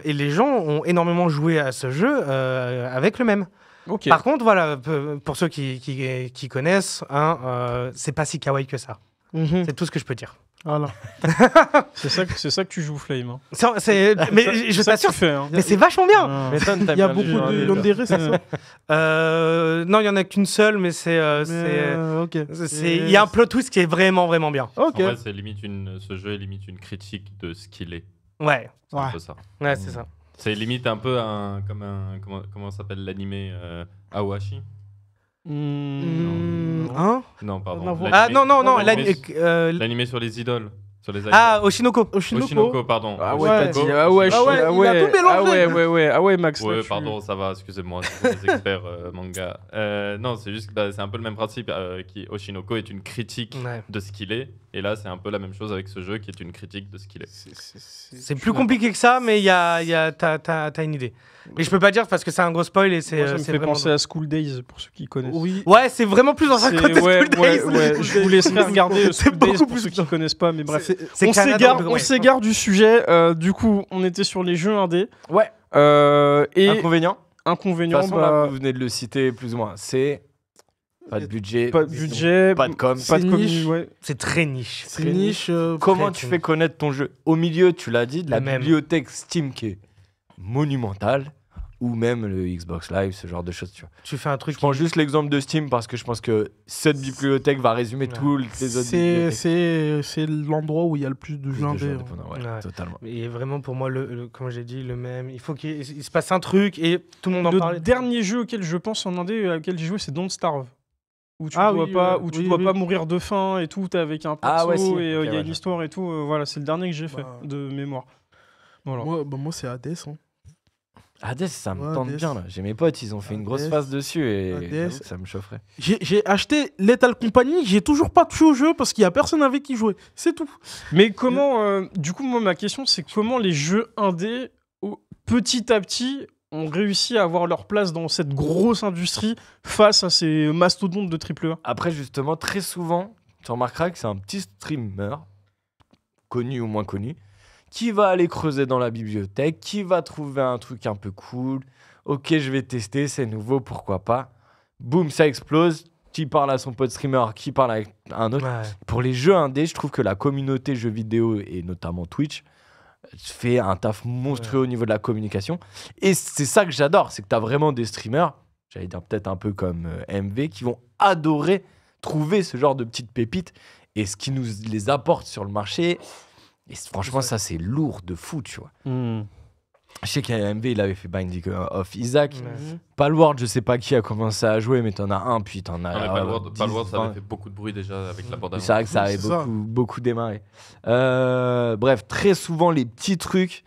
les gens ont énormément joué à ce jeu avec le mème. Okay. Par contre, voilà, pour ceux qui connaissent, c'est pas si kawaii que ça. C'est tout ce que je peux dire. Voilà. C'est ça que tu joues, Flame. Hein. Mais je t'assure, mais c'est vachement bien. Il y a beaucoup de yandere, c'est ça? Non, il y en a qu'une seule, mais il y a un plot twist qui est vraiment, vraiment bien. Ok. En vrai, ce jeu est limite une critique de ce qu'il est. Ouais. C'est un peu ça. Ouais, c'est ça. C'est limite un peu comment s'appelle l'animé Awashi. Hein? Non, pardon. Non. L'animé sur les idoles. Sur les Oshinoko, pardon. Ah ouais, il a tout mélangé. Ah ouais, Max. Ouais, pardon, ça va, excusez-moi, c'est des experts manga. Non, c'est juste que c'est un peu le même principe. Oshinoko est une critique de ce qu'il est. Et là, c'est un peu la même chose avec ce jeu qui est une critique de ce qu'il est. C'est plus compliqué que ça, mais t'as une idée. Mais je peux pas dire parce que c'est un gros spoil et c'est. Moi, ça me fait penser à School Days pour ceux qui connaissent. Oui. Ouais, c'est vraiment plus dans un côté School Days. Ouais, je vous laisserai regarder School Days pour ceux qui connaissent pas, mais bref. On s'égare du sujet. Du coup, on était sur les jeux indés. Ouais. Et Inconvénient. De toute façon, là, vous venez de le citer plus ou moins. C'est pas de budget, pas de com, pas de niche. Ouais. C'est très niche. C'est niche. Comment tu fais connaître ton jeu? Au milieu, tu l'as dit, de la bibliothèque Steam qui est monumentale, ou même le Xbox Live, ce genre de choses. Tu fais un truc. Je prends juste l'exemple de Steam parce que je pense que cette bibliothèque va résumer toutes les autres bibliothèques. C'est l'endroit où il y a le plus de jeux indés. Totalement. Et vraiment, pour moi, comme j'ai dit, le même. Il faut qu'il se passe un truc et tout le monde en parle. Le dernier jeu auquel je pense en indé, auquel j'ai joué, c'est Don't Starve. Où tu dois pas mourir de faim et tout, t'es avec un perso et il y a une histoire et tout. Voilà, c'est le dernier que j'ai fait de mémoire. Voilà. Moi, c'est Hades. Hein. Hades, ça me tente bien là. J'ai mes potes, ils ont fait une grosse phase dessus et ça me chaufferait. J'ai acheté Lethal Company, j'ai toujours pas touché au jeu parce qu'il y a personne avec qui jouer. C'est tout. Mais comment du coup, moi, ma question, c'est comment les jeux indés, petit à petit, ont réussi à avoir leur place dans cette grosse industrie face à ces mastodontes de AAA. Après, justement, très souvent, tu remarqueras que c'est un petit streamer, connu ou moins connu, qui va aller creuser dans la bibliothèque, qui va trouver un truc un peu cool. Ok, je vais tester, c'est nouveau, pourquoi pas. Boum, ça explose. Qui parle à son pote streamer, qui parle avec un autre. Ouais. Pour les jeux indés, je trouve que la communauté jeux vidéo, et notamment Twitch, fait un taf monstrueux au niveau de la communication. Et c'est ça que j'adore, c'est que tu as vraiment des streamers, j'allais dire peut-être un peu comme MV, qui vont adorer trouver ce genre de petites pépites et ce qui nous les apporte sur le marché. Et franchement, ça, c'est lourd de fou, tu vois. Je sais qu'il y a MV, il avait fait Binding of Isaac. Palworld, je sais pas qui a commencé à jouer, mais t'en as un, puis t'en as... Palworld, ça avait fait beaucoup de bruit déjà avec la bande-annonce. C'est vrai que ça avait beaucoup démarré. Bref, très souvent, les petits trucs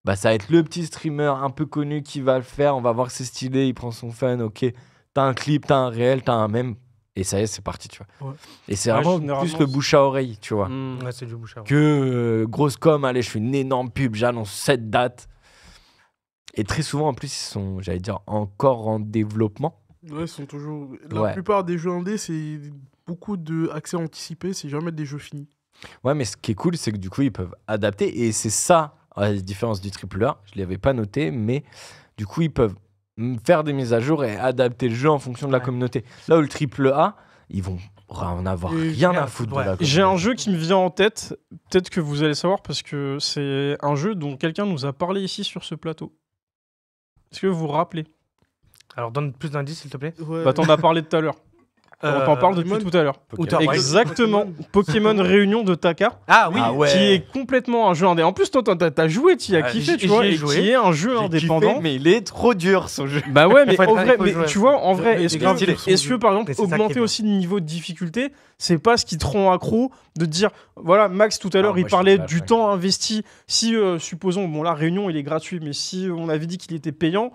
bah, ça va être le petit streamer un peu connu qui va le faire. On va voir que c'est stylé, il prend son fun, ok. T'as un clip, t'as un réel, t'as un mème. Et ça y est, c'est parti, tu vois. Ouais. Et c'est Ouais, vraiment généralement, plus le bouche à oreille, tu vois. Ouais, c'est du bouche à oreille. Que grosse com, allez, je fais une énorme pub, j'annonce cette date. Et très souvent, en plus, ils sont, j'allais dire, encore en développement. Ouais, ils sont toujours. La Ouais. plupart des jeux indés, c'est beaucoup de accès anticipé, c'est jamais des jeux finis. Ouais, mais ce qui est cool, c'est que du coup, ils peuvent adapter. Et c'est ça, à la différence du AAA. Je ne l'avais pas noté, mais du coup, ils peuvent faire des mises à jour et adapter le jeu en fonction de la Ouais. communauté. Là où le AAA, ils vont en avoir Et rien rien à à foutre foutre, de la ouais. communauté. J'ai un jeu qui me vient en tête, peut-être que vous allez savoir parce que c'est un jeu dont quelqu'un nous a parlé ici sur ce plateau. Est-ce que vous vous rappelez? Alors, donne plus d'indices, s'il te plaît. Ouais. Bah, t'en as parlé tout à l'heure. On t'en parle depuis Pokémon. tout à l'heure. Outer Ouais. Exactement. Pokémon Réunion de Taka, Ah oui, Ah ouais. qui est complètement un jeu indé. En plus, toi, t'as joué, tu y as Ah, kiffé, tu j'y vois, ai et joué. qui est un jeu J'ai indépendant. kiffé, mais il est trop dur, son jeu. Bah ouais, mais Faut être en là, vrai, faut mais jouer. tu vois, en vrai, Mais est-ce c'est grave que, dur, son est-ce que jeu. par exemple, Mais c'est ça qui est augmenter bien. aussi le niveau de difficulté, c'est pas ce qui te rend accro de te dire, voilà, Max tout à l'heure, moi, il je parlait suis pas du d'accord. temps investi. Si, supposons, bon, la Réunion, il est gratuit, mais si on avait dit qu'il était payant,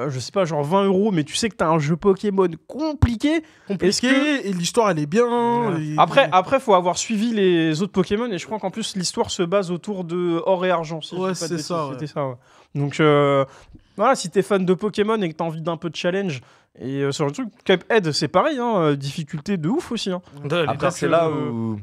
je sais pas, genre 20 €, mais tu sais que t'as un jeu Pokémon compliqué. Est-ce que- Et l'histoire, elle est bien. Ouais. et- Après, faut avoir suivi les autres Pokémon, et je crois qu'en plus, l'histoire se base autour de or et argent. Si je Ouais, dis pas de c'est bêtises, ça, ouais. c'était ça, ouais. Donc, voilà, si t'es fan de Pokémon et que t'as envie d'un peu de challenge, et sur le truc, Cuphead, c'est pareil, hein, difficulté de ouf aussi. Hein. Après, c'est là où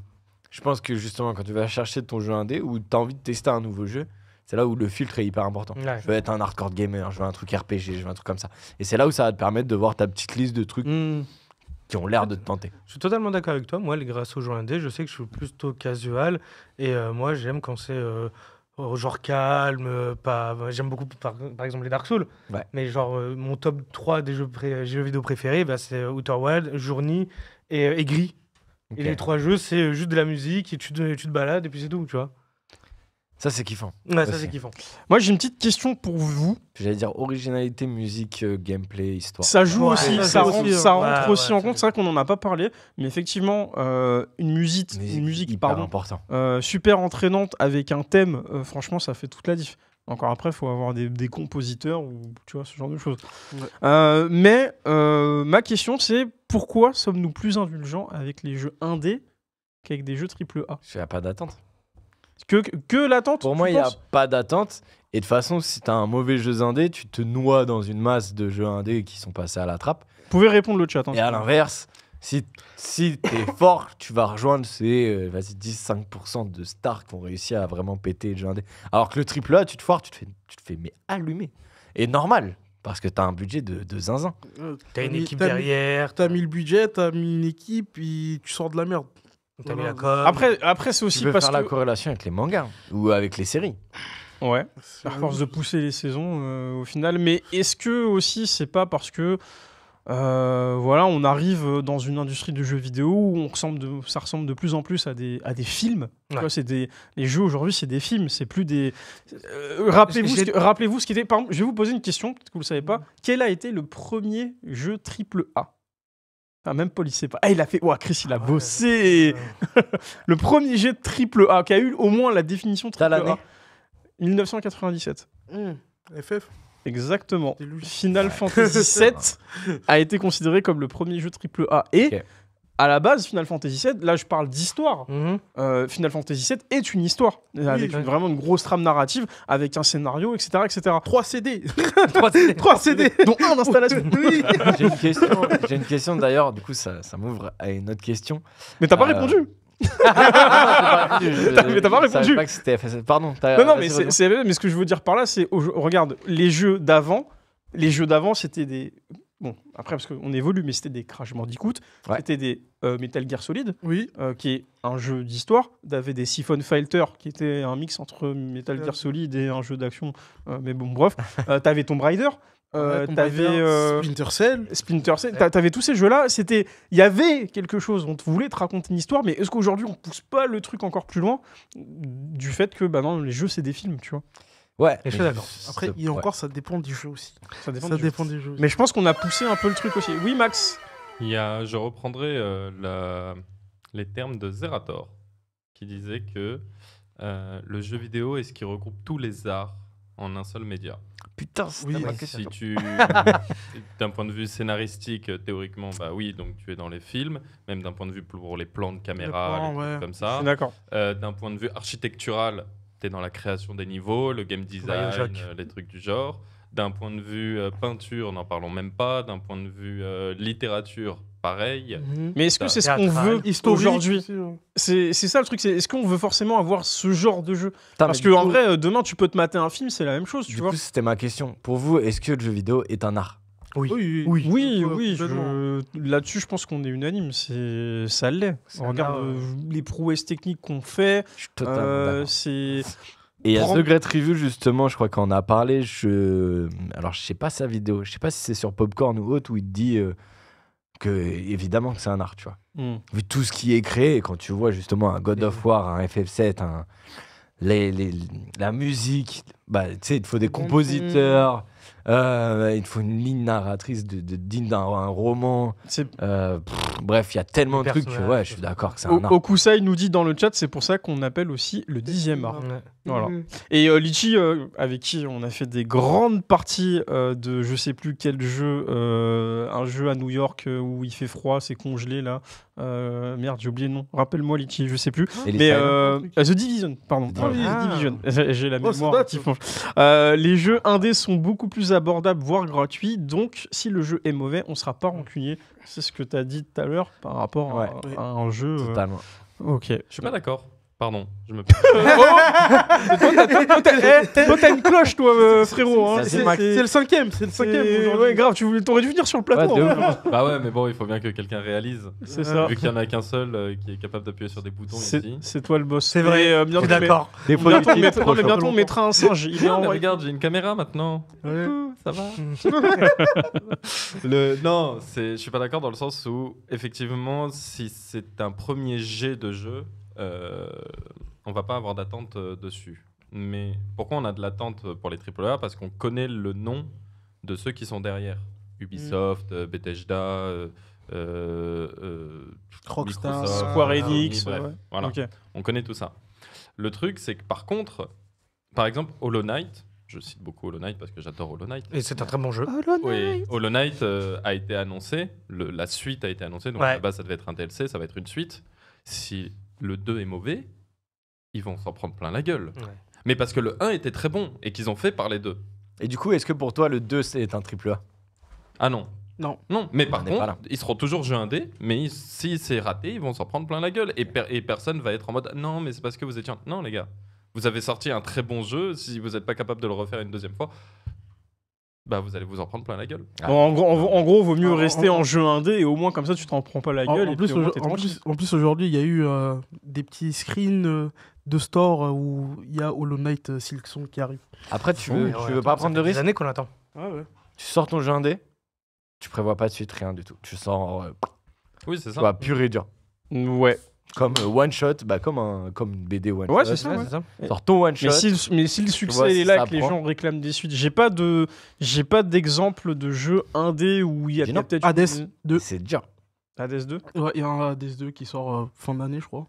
je pense que justement, quand tu vas chercher ton jeu indé ou tu as envie de tester un nouveau jeu, c'est là où le filtre est hyper important. Ouais. Je veux être un hardcore gamer, je veux un truc RPG, je veux un truc comme ça. Et c'est là où ça va te permettre de voir ta petite liste de trucs qui ont l'air de te tenter. Je suis totalement d'accord avec toi. Moi, grâce aux jeux indés, je sais que je suis plutôt casual. Et moi, j'aime quand c'est genre calme. Pas... J'aime beaucoup, par exemple, les Dark Souls. Ouais. Mais genre, mon top 3 des jeux vidéo préférés, bah, c'est Outer Wild, Journey et Gris. Ok. Et les 3 jeux, c'est juste de la musique et tu te balades et puis c'est tout, tu vois. Ça, c'est kiffant. Ouais, ça, Aussi. c'est kiffant. Moi, j'ai une petite question pour vous. J'allais dire originalité, musique, gameplay, histoire. Ça joue Ouais, aussi, ça ça joue rentre, aussi, ça hein. rentre Ouais, aussi ouais, en ça compte. C'est vrai qu'on n'en a pas parlé, mais effectivement, une musique hyper pardon, important. super entraînante avec un thème, franchement, ça fait toute la diff. Encore après, il faut avoir des compositeurs ou tu vois, ce genre de choses. Ouais. Mais ma question, c'est pourquoi sommes-nous plus indulgents avec les jeux indés qu'avec des jeux AAA? Il n'y a pas d'attente. Que l'attente? Pour tu moi, il n'y a penses pas d'attente. Et de toute façon, si tu as un mauvais jeu indé, tu te noies dans une masse de jeux indés qui sont passés à la trappe. Vous pouvez répondre le chat. Hein. Et à l'inverse, si tu es fort, tu vas rejoindre ces 10-5% de stars qui ont réussi à vraiment péter le jeu indé. Alors que le AAA, tu te foires, tu te fais mais allumer. Et normal, parce que tu as un budget de zinzin. T'as une mis- équipe t'as mis- derrière, T'as mis le budget, t'as mis une équipe, et tu sors de la merde. t'as mis Voilà. la com. Après c'est Tu aussi peux parce faire la que... corrélation avec les mangas ou avec les séries. Ouais. C'est À la force même de chose. pousser les saisons au final. Mais est-ce que aussi c'est pas parce que voilà, on arrive dans une industrie de jeux vidéo où ça ressemble de plus en plus à des films. Tu Ouais. vois, les jeux aujourd'hui, c'est des films, c'est plus des. Rappelez-vous rappelez-vous ce qui était. Par exemple, je vais vous poser une question, peut-être que vous le savez pas. Quel a été le premier jeu AAA? Ah, même Paul, il sait pas. Ah, il a fait. Ouah, Chris, il a bossé. Le premier jeu AAA qui a eu au moins la définition T'as l'année AAA. 1997. FF. Exactement. C'était logique. Final Ouais. Fantasy VII a été considéré comme le premier jeu AAA. Et Ok. à la base, Final Fantasy VII, là je parle d'histoire. Mhm. Final Fantasy VII est une histoire, avec ouais. vraiment une grosse trame narrative, avec un scénario, etc. etc. 3 CD. 3 CD, dont un d'installation. Oui. J'ai une question d'ailleurs, du coup ça m'ouvre à une autre question. Mais t'as pas répondu. Mais t'as pas Je savais répondu. pas que c'était FF. Pardon. Non, mais mais ce que je veux dire par là, c'est regarde, les jeux d'avant, c'était des. Bon, après, parce qu'on évolue, mais c'était des Crash Bandicoot, Ouais. c'était des Metal Gear Solid, Oui. qui est un jeu d'histoire. T'avais des Siphon Fighter, qui était un mix entre Metal Gear Solid et un jeu d'action. Mais bon, bref. T'avais Tomb Raider. Tomb T'avais Raider, Splinter Cell. Splinter Cell. T'avais tous ces jeux-là. Il y avait quelque chose. On voulait te raconter une histoire, mais est-ce qu'aujourd'hui on pousse pas le truc encore plus loin du fait que bah non, les jeux c'est des films, tu vois. Ouais. Je suis d'accord. Après, il y a encore, ça dépend du jeu aussi. Ça dépend. Ça du jeu. dépend du jeu. Mais je pense qu'on a poussé un peu le truc aussi. Oui, Max. Je reprendrai les termes de Zerator, qui disait que le jeu vidéo est ce qui regroupe tous les arts en un seul média. Putain, c'était Oui. ma Si question. tu, d'un point de vue scénaristique, théoriquement, bah oui, donc tu es dans les films, même d'un point de vue pour les plans de caméra, plans, les trucs ouais. comme Je ça. suis d'accord. D'un point de vue architectural, tu es dans la création des niveaux, le game design, Bioshock. les trucs du genre. D'un point de vue peinture, n'en parlons même pas. D'un point de vue littérature, pareil. Mais est-ce que c'est ce qu'on Théâtral. veut Historique aujourd'hui? aussi, hein. C'est ça le truc, c'est est-ce qu'on veut forcément avoir ce genre de jeu? Putain, Parce mais que du en coup- vrai, demain tu peux te mater un film, c'est la même chose, tu Du vois. coup, c'était ma question. Pour vous, est-ce que le jeu vidéo est un art? Oui. Oui, Oui, Ouais, oui, complètement. là-dessus je pense qu'on est unanime, ça l'est. C'est On un regarde art, les prouesses techniques qu'on fait, Je suis totalement d'accord. c'est... Et à prendre- The Great Review, justement, je crois qu'on en a parlé. Alors, je sais pas sa vidéo. Je sais pas si c'est sur Popcorn ou autre où il te dit que, évidemment, que c'est un art, tu vois. Hmm. Vu tout ce qui est créé, et quand tu vois justement un God of War, un FF7, la musique, bah, tu sais, il te faut des Bon compositeurs, il te faut une ligne narratrice digne d'un roman. C'est- Bref, il y a tellement Les de trucs que personnages, ouais, je suis d'accord que c'est un art. Okusai nous dit dans le chat, c'est pour ça qu'on appelle aussi le 10e art. Ouais. Voilà. Mhm. Et Litchi, avec qui on a fait des grandes parties de je sais plus quel jeu, un jeu à New York où il fait froid, c'est congelé là. Merde, j'ai oublié le nom. Rappelle-moi Litchi, je sais plus. Et les Mais Silent- The Division, pardon. The Division. The Division. J'ai la Oh, ça mémoire date, qui ça. flanche. Les jeux indés sont beaucoup plus abordables, voire gratuits. Donc, si le jeu est mauvais, on sera pas rancunier. C'est ce que tu as dit tout à l'heure par rapport Ouais. à un jeu. Totalement. Ok. Je suis pas d'accord. Pardon, je me Toi, t'as une cloche, toi, frérot. hein. c'est C'est Max. c'est le cinquième, c'est le cinquième aujourd'hui. Ouais, grave, t'aurais dû venir sur le plateau. Ouais, de hein. Bah ouais, mais bon, il faut bien que quelqu'un réalise. C'est ça. Vu qu'il y en a qu'un seul qui est capable d'appuyer sur des boutons ici. C'est toi le boss. C'est vrai, Et, je bientôt, suis d'accord. Des fois, Bientôt, il est non, trop mais chaud. bientôt on mettra un singe. Il est Non, en mais regarde, j'ai une caméra maintenant. Ouais. Ça va. Non, je suis pas d'accord dans le sens où, effectivement, si c'est un premier jet de jeu, on va pas avoir d'attente dessus. Mais pourquoi on a de l'attente pour les AAA? Parce qu'on connaît le nom de ceux qui sont derrière. Ubisoft, Bethesda, Rockstar, Microsoft, Square Sony, Enix. bref, ouais. voilà. Ok. On connaît tout ça. Le truc, c'est que par contre, par exemple, Hollow Knight, je cite beaucoup Hollow Knight parce que j'adore Hollow Knight. Et c'est un très bon jeu. Oui, Hollow Knight a été annoncé, la suite a été annoncée, donc Ouais. à la base ça devait être un DLC, ça va être une suite. Si le 2 est mauvais, ils vont s'en prendre plein la gueule. Ouais. Mais parce que le 1 était très bon et qu'ils ont fait par les deux. Et du coup, est-ce que pour toi, le 2, c'est un triple A? Ah non. Non. Non, mais par On n'est pas là. contre, ils seront toujours jeu indé, mais si c'est raté, ils vont s'en prendre plein la gueule. Et personne va être en mode non, mais c'est parce que vous étiez. Non, les gars, vous avez sorti un très bon jeu, si vous n'êtes pas capable de le refaire une deuxième fois, bah vous allez vous en prendre plein la gueule. Ah. Bon, en gros, vaut mieux En- rester en- en jeu indé et au moins comme ça tu t'en prends pas la gueule. En et plus, puis, au moins, t'es tranquille. en plus, aujourd'hui, il y a eu des petits screens de store où il y a Hollow Knight Silksong qui arrive. Après, tu Ouais, veux, ouais, tu veux attends, pas ça prendre de fait des risque? années qu'on attend. Ouais, ouais. Tu sors ton jeu indé, tu prévois pas de suite rien du tout. Tu sors Oui, c'est tu ça. vois, pur et dur. Ouais. Comme one shot, bah comme une BD one Ouais, shot. c'est ça. Ouais, ouais. c'est ça. Sors ton one shot. Mais si le succès vois, est si là ça et que les prend. gens réclament des suites, j'ai pas d'exemple de jeu indé où il y a Dis non. peut-être Hades une- 2. C'est dur. Hades 2. Ouais, il y a un Hades 2 qui sort fin d'année, je crois.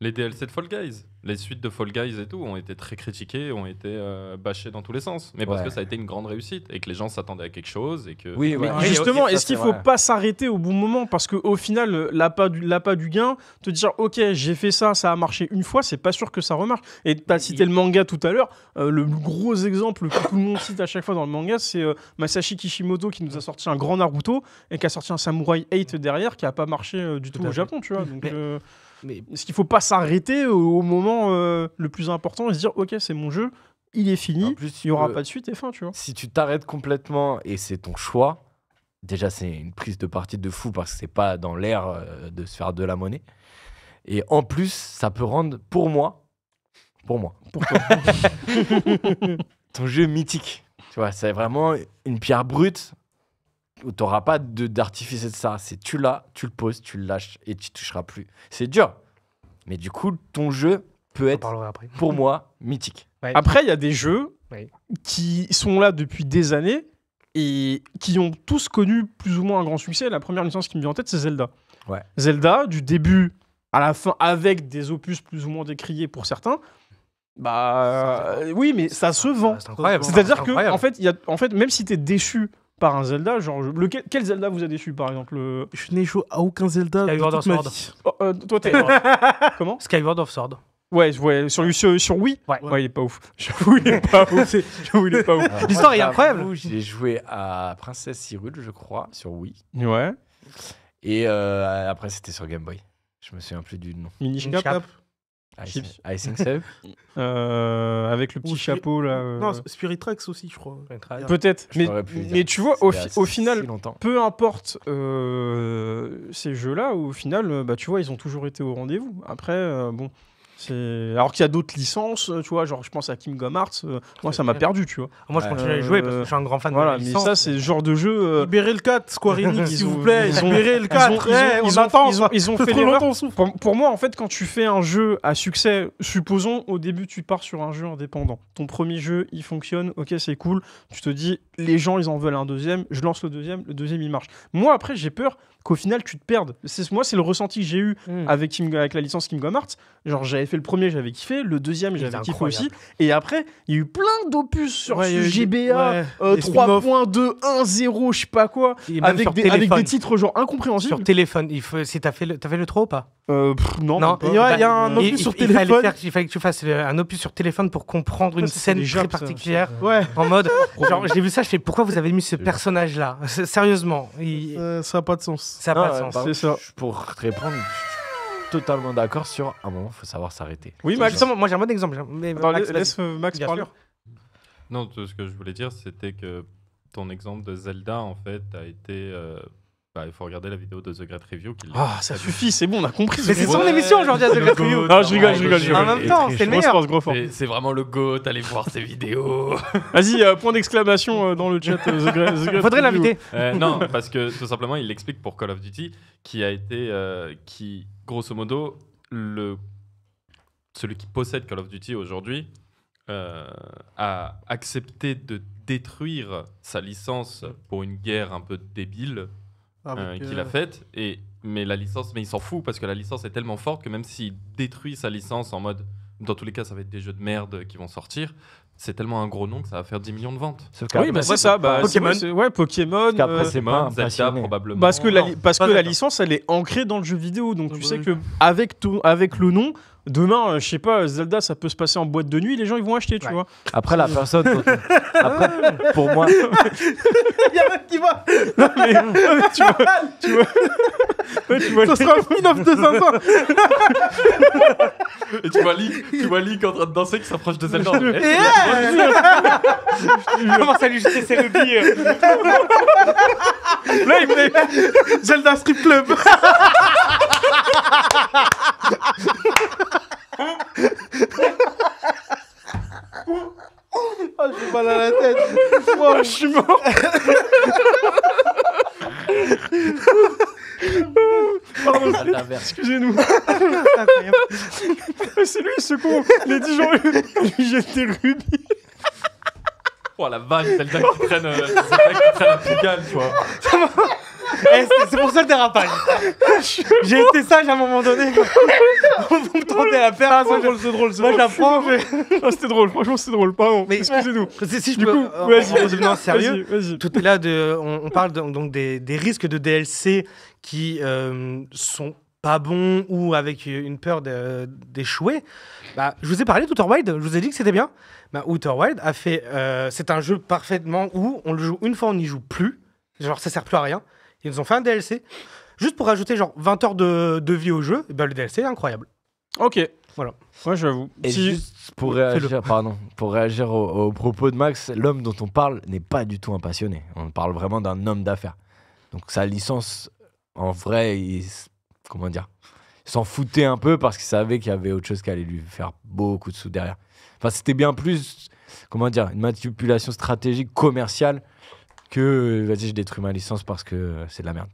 Les DLC de Fall Guys, les suites de Fall Guys et tout ont été très critiquées, ont été bâchées dans tous les sens. Mais parce Ouais. que ça a été une grande réussite et que les gens s'attendaient à quelque chose et que. Oui, Mais ouais. justement, Ça, est-ce qu'il c'est faut vrai. pas s'arrêter au bon moment? Parce qu'au final, l'appât du gain, te dire, ok, j'ai fait ça, ça a marché une fois, c'est pas sûr que ça remarche. Et tu as cité le manga tout à l'heure. Le gros exemple que tout le monde cite à chaque fois dans le manga, c'est Masashi Kishimoto qui nous a sorti un grand Naruto et qui a sorti un Samurai 8 derrière qui a pas marché du tout à au fait. Japon, tu vois. Donc, Mais est-ce qu'il faut pas s'arrêter au moment le plus important et se dire, ok, c'est mon jeu, il est fini, En plus, il y aura tu pas de suite et fin, tu vois. Si tu t'arrêtes complètement et c'est ton choix, déjà c'est une prise de parti de fou parce que c'est pas dans l'air de se faire de la monnaie. Et en plus, ça peut rendre pour moi, ton jeu mythique. Tu vois, c'est vraiment une pierre brute où t'auras pas d'artifice de ça. C'est tu l'as, tu le poses, tu le lâches et tu toucheras plus. C'est dur. Mais du coup, ton jeu peut on en être, parlera après. pour moi, mythique. Ouais. Après, il y a des jeux Oui. qui sont là depuis des années et qui ont tous connu plus ou moins un grand succès. La première licence qui me vient en tête, c'est Zelda. Ouais. Zelda, du début à la fin, avec des opus plus ou moins décriés pour certains, Bah oui, mais ça se vend. C'est incroyable. C'est-à-dire C'est que incroyable. en fait, même si t'es déçu par un Zelda, genre quel Zelda vous a déçu par exemple le... Je n'ai joué à aucun Zelda de Skyward toute ma Sword. vie. Oh, toi t'es comment? Skyward of Sword. Ouais, sur Wii. Ouais. Il est pas ouf. J'avoue, il est pas ouf. J'avoue, il est pas ouf. Alors, L'histoire moi, est incroyable. j'avoue, J'ai joué à Princesse Hyrule, je crois, sur Wii. Ouais. Et après, c'était sur Game Boy. Je me souviens plus du nom. Minish Minish Cap. Cap. I think so. Avec le petit Ou chapeau là. Non, Spirit Tracks aussi, je crois. Peut-être. Je t'aurais pu dire. Mais tu vois, au final, Si longtemps. peu importe ces jeux-là, au final, bah, tu vois, ils ont toujours été au rendez-vous. Après, bon, c'est... Alors qu'il y a d'autres licences, tu vois, genre je pense à Kingdom Hearts, moi ça m'a perdu, tu vois. Moi, je continue à y jouer parce que je suis un grand fan Voilà, de la mais licence. ça, c'est le genre de jeu... Libérez le 4, Square Enix, s'il vous ont- plaît. ils ont- Libérez le 4. ils ont Ça fait fait trop l'erreur. longtemps, on souffre. Pour moi, en fait, quand tu fais un jeu à succès, supposons au début tu pars sur un jeu indépendant. Ton premier jeu, il fonctionne, ok, c'est cool. Tu te dis, les gens, ils en veulent un deuxième. Je lance le deuxième il marche. Moi, après, j'ai peur qu'au final, tu te perdes. Moi, c'est le ressenti que j'ai eu avec la licence Kingdom Hearts. Genre, j'avais fait le premier, j'avais kiffé. Le deuxième, j'avais kiffé incroyable. aussi. Et après, il y a eu plein d'opus sur Ouais, il y a eu GBA, des spin-offs. 3.2, 1.0, je sais pas quoi. Et même Avec sur des téléphone. titres genre incompréhensibles. Sur téléphone, si t'as fait le 3 ou pas? Non, Non, même pas. Il y a un opus sur il fallait téléphone. il fallait que tu fasses un opus sur téléphone pour comprendre une Ça, c'est scène des très Japs, ça. particulière. Ouais, En mode, genre, j'ai vu ça, je fais pourquoi vous avez mis ce personnage-là? Sérieusement, ça n'a pas de sens. ça n'a pas de Non, sens. par C'est contre, ça. Pour te répondre, je suis totalement d'accord sur un moment, il faut savoir s'arrêter. Oui, Max. Justement, moi j'ai un bon exemple. Mais Attends, Max, laisse Max Bien parler. sûr. Non, tout ce que je voulais dire, c'était que ton exemple de Zelda, en fait, a été. Il faut regarder la vidéo de The Great Review. Ah, ça suffit, c'est bon, on a compris. Mais c'est son émission aujourd'hui à The Great Review. Non, je rigole. En même temps, c'est le meilleur. Gros fort. C'est vraiment le GOAT, allez voir ses vidéos. Vas-y, point d'exclamation dans le chat. The Great Faudrait Review. l'inviter. Non, parce que tout simplement, il l'explique pour Call of Duty, qui a été, qui, grosso modo, celui qui possède Call of Duty aujourd'hui, a accepté de détruire sa licence pour une guerre un peu débile qu'il a faite. Mais il s'en fout parce que la licence est tellement forte que même s'il détruit sa licence en mode, dans tous les cas, ça va être des jeux de merde qui vont sortir. C'est tellement un gros nom que ça va faire 10 millions de ventes. Sauf Oui, bah qu'après, c'est ça. Bah, Pokémon. Pokémon. qu'après, c'est pas Zelda, passionné. probablement. Parce que Non, pas la d'accord. licence, elle est ancrée dans le jeu vidéo. Donc, tu bah sais oui. que avec le nom, demain, je sais pas, Zelda, ça peut se passer en boîte de nuit. Les gens, ils vont acheter, tu Ouais. vois. Après, la personne. Après, pour moi, Il y a même qui va. Mais tu vois. Ouais, tu vois Ça sera un spin-off de 500. Et tu vois Link en train de danser qui s'approche de Zelda. Comment ça lui jeter ses rubis Là, il fait. Zelda Strip Club. Ah, j'ai mal à la tête. Oh, je suis mort. Pardon, excusez-nous. C'est lui, ce con. Il a dit genre, lui jette des rubis. Oh la vache, Zelda qui traîne la Pigalle, tu vois. C'est pour ça le dérapage. J'ai été sage à un moment donné. Vous me tentez la perle. C'est drôle. Moi j'apprends. Ah, c'était drôle, franchement, c'était drôle. Pardon, Mais- excusez-nous. Si je Du peux, coup, en vas-y, redevenant sérieux, Vas-y. tout est là on parle donc des risques de DLC qui sont pas bons ou avec une peur d'échouer. Bah, je vous ai parlé d'Outer Wild, je vous ai dit que c'était bien. Bah, Outer Wild a fait, c'est un jeu parfaitement où on le joue une fois, on n'y joue plus. Genre ça sert plus à rien. Ils nous ont fait un DLC juste pour rajouter genre 20 heures de vie au jeu. Et ben le DLC est incroyable. Ok. Voilà. Moi, j'avoue. et Si- juste pour réagir aux propos de Max, l'homme dont on parle n'est pas du tout un passionné. On parle vraiment d'un homme d'affaires. Donc sa licence, en vrai, comment dire, il s'en foutait un peu parce qu'il savait qu'il y avait autre chose qui allait lui faire beaucoup de sous derrière. Enfin, c'était bien plus, comment dire, une manipulation stratégique commerciale que vas-y, je détruis ma licence parce que c'est de la merde.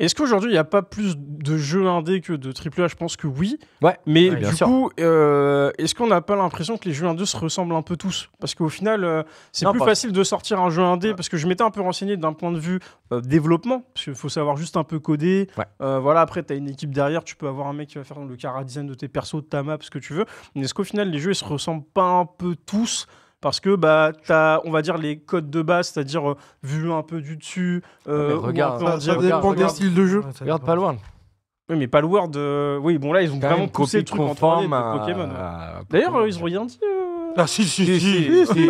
Est-ce qu'aujourd'hui, il n'y a pas plus de jeux indés que de AAA? Je pense que oui. Ouais. Mais Ouais, bien du sûr. coup, est-ce qu'on n'a pas l'impression que les jeux indés se ressemblent un peu tous? Parce qu'au final, c'est Non, plus parce- facile de sortir un jeu indé, parce que je m'étais un peu renseigné d'un point de vue développement, parce qu'il faut savoir juste un peu coder. Ouais. Voilà, après, tu as une équipe derrière, tu peux avoir un mec qui va faire le chara-design de tes persos, de ta map, ce que tu veux. Mais est-ce qu'au final, les jeux, ils se ressemblent pas un peu tous? Parce que t'as, on va dire, les codes de base, c'est-à-dire vu un peu du dessus. mais ou regarde, un peu en Ça diagonale. dépend des styles de jeu. Ouais, ça Regarde dépend. Palworld. Oui, mais pas le World. Oui, bon, là, ils ont Quand vraiment même, poussé le copie truc en 3D conforme de Pokémon. ouais. à D'ailleurs, Pokémon. ils ont rien dit. Ah, si.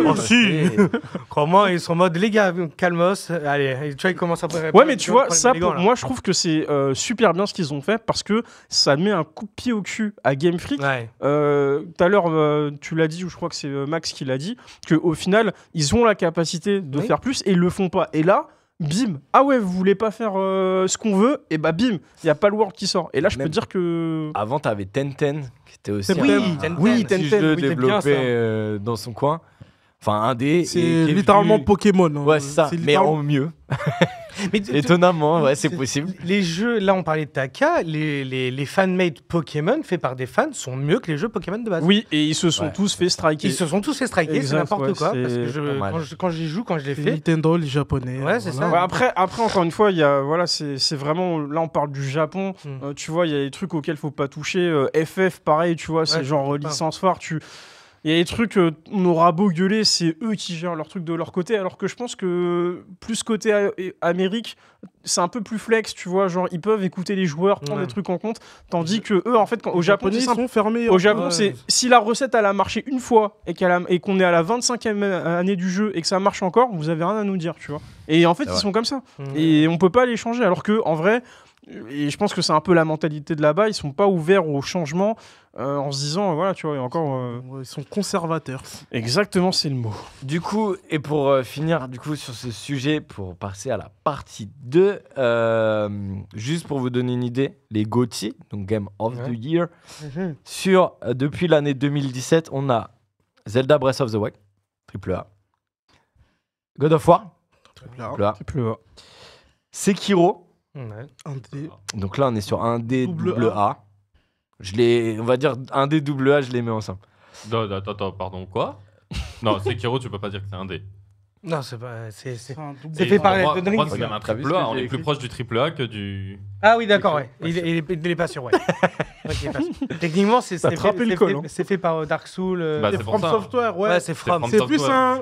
Oh, si. Comment ils sont en mode, les gars, calmos. Allez, tu vois, ils commencent à Ouais, mais tu vois, ça, les gants, pour là. moi, je trouve que c'est super bien ce qu'ils ont fait parce que ça met un coup de pied au cul à Game Freak. Ouais. Tout à l'heure, tu l'as dit, ou je crois que c'est Max qui l'a dit, qu'au final, ils ont la capacité de Oui. faire plus et ils le font pas. Et là, bim, ah ouais, vous voulez pas faire ce qu'on veut, et bah bim, il y a pas le World qui sort. Et là, je peux Même- dire que. Avant, t'avais Tenten, qui était aussi Oui, un oui, petit Tenten, jeu oui, c'est développé bien ça. dans son coin. Enfin, un dé. C'est littéralement Pokémon. hein. Ouais, c'est ça. C'est Mais littéralement- en mieux. Mais Étonnamment, ouais, c'est possible. Les jeux, là, on parlait de Taka, les fan-made Pokémon faits par des fans sont mieux que les jeux Pokémon de base. Oui, et ils se sont Ouais. tous fait striker. Ils se sont tous fait striker, c'est Exact, n'importe ouais, quoi. c'est Parce que normal. quand j'y joue, quand je l'ai C'est fait, Nintendo, les Japonais. Ouais, c'est ça. Ouais, après, encore une fois, il y a, voilà, c'est vraiment. Là, on parle du Japon. Mm. Tu vois, il y a des trucs auxquels faut pas toucher. FF, pareil, tu vois, c'est Ouais, genre pas. licence phare. Il y a des trucs, on aura beau gueuler, c'est eux qui gèrent leurs trucs de leur côté. Alors que je pense que plus côté Amérique, c'est un peu plus flex, tu vois. Genre, ils peuvent écouter les joueurs, prendre Ouais. des trucs en compte. Tandis que eux, en fait, au Japon, Japonais, c'est ils simple. sont fermés. Au hein. Japon, Ouais. c'est si la recette elle a marché une fois et qu'on est à la 25e année du jeu et que ça marche encore, vous avez rien à nous dire, tu vois. Et en fait, C'est ils vrai. sont comme ça. Mm. Et on peut pas les changer. Alors que en vrai, et je pense que c'est un peu la mentalité de là-bas, ils sont pas ouverts au changement en se disant, voilà, tu vois, et encore. Ouais, ils sont conservateurs. Exactement, c'est le mot. Du coup, et pour finir du coup sur ce sujet, pour passer à la partie 2, juste pour vous donner une idée, les GOTY, donc Game of Ouais. the Year, Mhm. sur depuis l'année 2017, on a Zelda Breath of the Wild, AAA, God of War, AAA, C'est plus. Sekiro, Ouais. Un dé. donc là on est sur un D Double double A. On va dire un D double A, je les mets ensemble. Non, attends, pardon, quoi? Non, Sekiro, tu peux pas dire que c'est un D. Non, c'est pas. C'est un double C'est Et fait par pour moi, Elden pour moi, Ring. c'est même un T'as vu triple ce A. que On j'ai est plus écrit proche du triple A que du. Ah oui, d'accord, ouais. Sekiro, Il est pas sûr, ouais. Ok, il est pas sûr. Techniquement, c'est T'as fait- attrapé le c'est col, fait- hein. c'est fait par Dark Souls. Bah, C'est c'est pour From ça. Software, ouais. Ouais, c'est From. From C'est plus Software. un.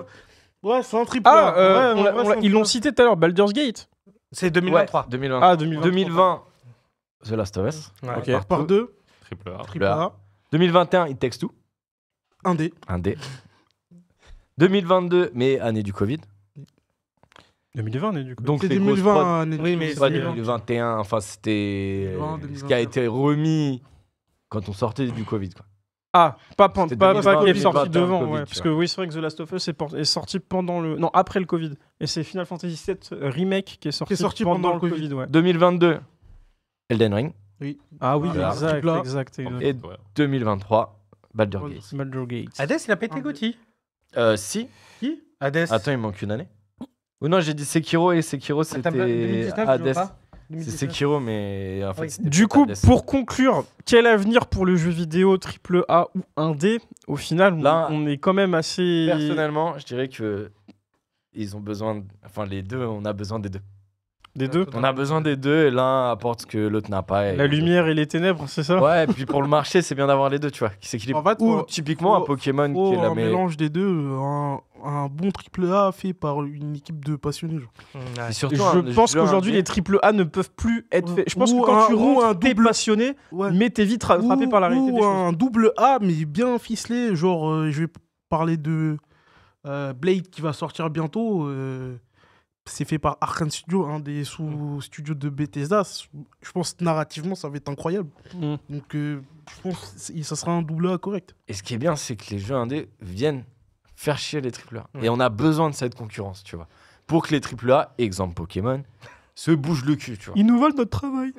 Ouais, c'est un triple. Ah, A. Ouais, en vrai, ils l'ont cité tout à l'heure, Baldur's Gate. C'est 2023. 2020. Ah, 2023. 2020, The Last of Us. Ouais. Ok. Par deux. Triple A. Triple A. 2021, It Takes Two, Un dé. un D. 2022, mais année du Covid. 2020, on est du coup. Donc C'est les grosses 2020. prods. année Oui, de- mais Ouais, c'est- 2021, enfin c'était 2020, ce qui a été remis quand on sortait du Covid. Quoi. Ah, pas C'était qui est 2020, sorti 2021, devant, Covid, ouais, tu parce vois. que oui, c'est vrai que The Last of Us est sorti pendant le. Non, après le Covid. Et c'est Final Fantasy VII Remake qui est sorti, pendant le Covid. Ouais. 2022, Elden Ring. Ah oui, Voilà. exact, Triple A. exact. Et 2023, Baldur's Ouais. Gate. Baldur's Gate. Hades, il a pas été Gauthier. Si. Qui Hades. Attends, il manque une année. Ou non, j'ai dit Sekiro et Sekiro Attends, c'était 2019, je Hades. vois pas. C'est 2019. Sekiro, mais en fait Oui. c'était Du peut-être coup, Hades. pour conclure, quel avenir pour le jeu vidéo AAA ou 1D? Au final, Là, on est quand même assez. Personnellement, je dirais que ils ont besoin, enfin les deux, on a besoin des deux. Des deux. On a besoin des deux et l'un apporte ce que l'autre n'a pas. et La lumière et les ténèbres, c'est ça? Ouais, et puis pour le marché, c'est bien d'avoir les deux, tu vois, qui s'équilibrent. En fait, Ou faut- typiquement un faut- Pokémon Oh, qui est la un meilleure. mélange des deux, un bon triple A fait par une équipe de passionnés. genre. Ouais. Et surtout, Je pense qu'aujourd'hui, les AAA ne peuvent plus être faits. Je pense que Ou quand tu un rentres, t'es double- passionné, Ouais. mais t'es vite frappé par la réalité des ou choses. un double A, mais bien ficelé. Genre, je vais parler de Blade qui va sortir bientôt. C'est fait par Arkane Studio, un des sous-studios de Bethesda. Je pense que narrativement, ça va être incroyable. Mm. Donc, je pense que ça sera un double A correct. Et ce qui est bien, c'est que les jeux indés viennent faire chier les AAA. Ouais. Et on a besoin de cette concurrence, tu vois. Pour que les AAA, exemple Pokémon, se bougent le cul, tu vois. Ils nous volent notre travail.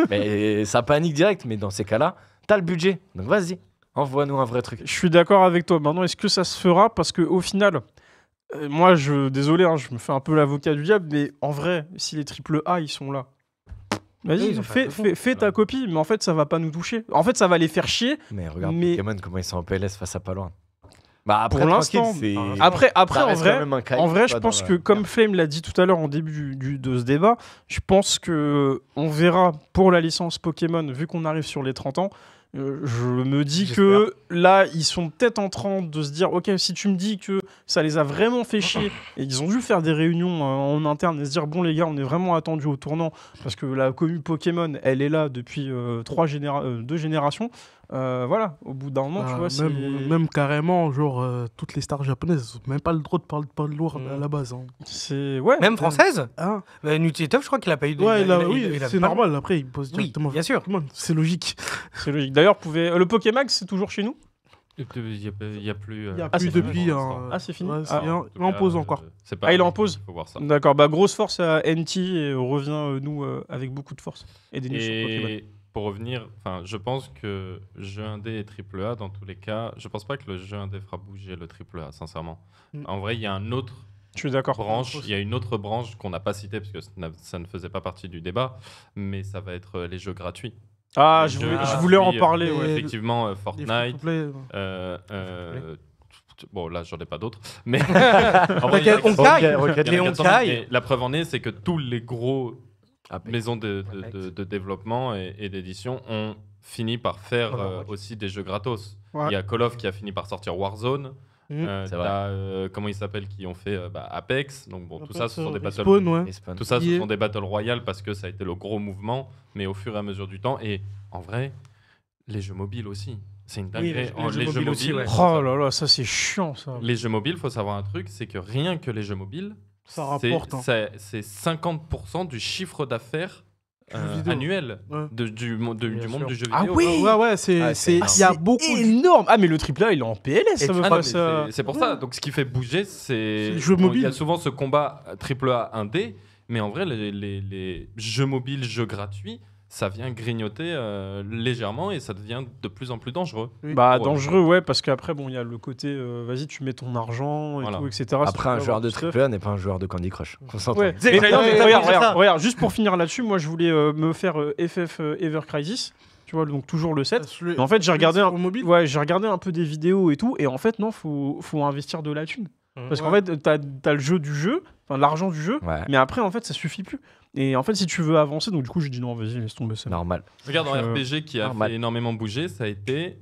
Mais ça panique direct, mais dans ces cas-là, t'as le budget. Donc vas-y, envoie-nous un vrai truc. Je suis d'accord avec toi. Maintenant, est-ce que ça se fera? Parce que au final, moi, désolé, hein, je me fais un peu l'avocat du diable, mais en vrai, si les AAA, ils sont là, Vas-y, ils ont fait fais ta copie, mais en fait, ça va pas nous toucher. En fait, ça va les faire chier. Mais regarde Mais- Pokémon, comment ils sont en PLS face à pas loin. Bah après, Pour l'instant, tranquille, c'est- Après, ça en reste vrai, quand même un hype, en vrai, tu je vois, pense dans que, la- comme Flame l'a dit tout à l'heure en début de ce débat, je pense que on verra pour la licence Pokémon, vu qu'on arrive sur les 30 ans, je me dis que là, ils sont peut-être en train de se dire, ok, si tu me dis que ça les a vraiment fait chier, et ils ont dû faire des réunions en interne et se dire, bon les gars, on est vraiment attendus au tournant, parce que la commune Pokémon, elle est là depuis 2 générations. Voilà, au bout d'un moment, tu vois, c'est... même carrément, genre, toutes les stars japonaises n'ont même pas le droit de parler de lourd à la base. Hein. c'est... Ouais. Même française Hein Nutitov, je crois qu'il a pas eu de. Ouais, il a- oui, il a c'est pas- normal. Après, il pose Oui, directement. bien sûr. Pokémon, c'est logique. C'est logique. D'ailleurs, le Pokémag, c'est toujours chez nous? Il y a plus. Il n'y a Ah, plus c'est depuis. fini. Ah, c'est fini. Ouais, Ah. il est en pause encore. C'est pas Ah, il est en pause. Faut voir ça. D'accord, bah grosse force à NT et on revient nous avec beaucoup de force et des news sur Pokémon. Et pour revenir, je pense que jeu indé et AAA, dans tous les cas, je pense pas que le jeu indé fera bouger le AAA, sincèrement. En vrai, il y a un autre Je suis d'accord. branche, il y a une autre branche qu'on n'a pas citée parce que ça ne faisait pas partie du débat, mais ça va être les jeux gratuits. Ah, Les je jeux voulais en gratuits, parler, Et- ouais. Effectivement, Les Fortnite. free-to-play, Bon, là, j'en ai pas d'autres. Mais en vrai, il y en a On qui- caille. il y en a Les 400 000, Honkai. mais la preuve en est, c'est que tous les gros Apex. maisons de développement et d'édition ont fini par faire Overwatch. aussi des jeux gratos. Ouais. Il y a Call of qui a fini par sortir Warzone. C'est vrai. T'as, comment ils s'appellent, qui ont fait Apex. Donc bon, tout ça, ce sont des battle. Spawn, ouais. Et Spawn. Tout ça, ce Yeah. sont des battle royale parce que ça a été le gros mouvement, mais au fur et à mesure du temps. Et en vrai, les jeux mobiles aussi. C'est une Oui, dinguerie. les jeux mobiles aussi, ouais. Oh là là, ça c'est chiant ça. Les jeux mobiles, faut savoir un truc, c'est que rien que les jeux mobiles, Ça c'est- rapporte. Hein. c'est 50% du chiffre d'affaires Jeux vidéo. annuel Ouais. du monde sûr. du jeu Ah vidéo. oui. Ouais, c'est. Ah, c'est Il y a C'est beaucoup. énorme. Ah mais le AAA il est en PLS, ça me Ah non, passe. mais c'est pour ça. Donc ce qui fait bouger, c'est les jeux bon, il y mobiles. a souvent ce combat AAA indé, mais en vrai, les jeux mobiles, jeux gratuits, ça vient grignoter légèrement et ça devient de plus en plus dangereux. Bah Ouais. dangereux, ouais, parce qu'après bon, il y a le côté, vas-y, tu mets ton argent et Voilà. tout, etc. Après, un joueur de AAA n'est pas un joueur de Candy Crush. On s'entend. Ouais. C'est- Mais j'allais non, dire, mais t'as regarde, dit ça. regarde, juste pour finir là-dessus, moi je voulais me faire FF Ever Crisis, tu vois, donc toujours le 7. Mais en fait, j'ai regardé au mobile. Ouais, j'ai regardé un peu des vidéos et tout, et en fait, non, faut investir de la thune. Parce qu'en fait, t'as le jeu du jeu, enfin l'argent du jeu, Ouais, mais après, en fait, ça suffit plus. Et en fait, si tu veux avancer, donc du coup, j'ai dit non, vas-y, laisse tomber ça. normal. Regarde, en Euh, RPG qui a normal. fait énormément bouger, ça a été,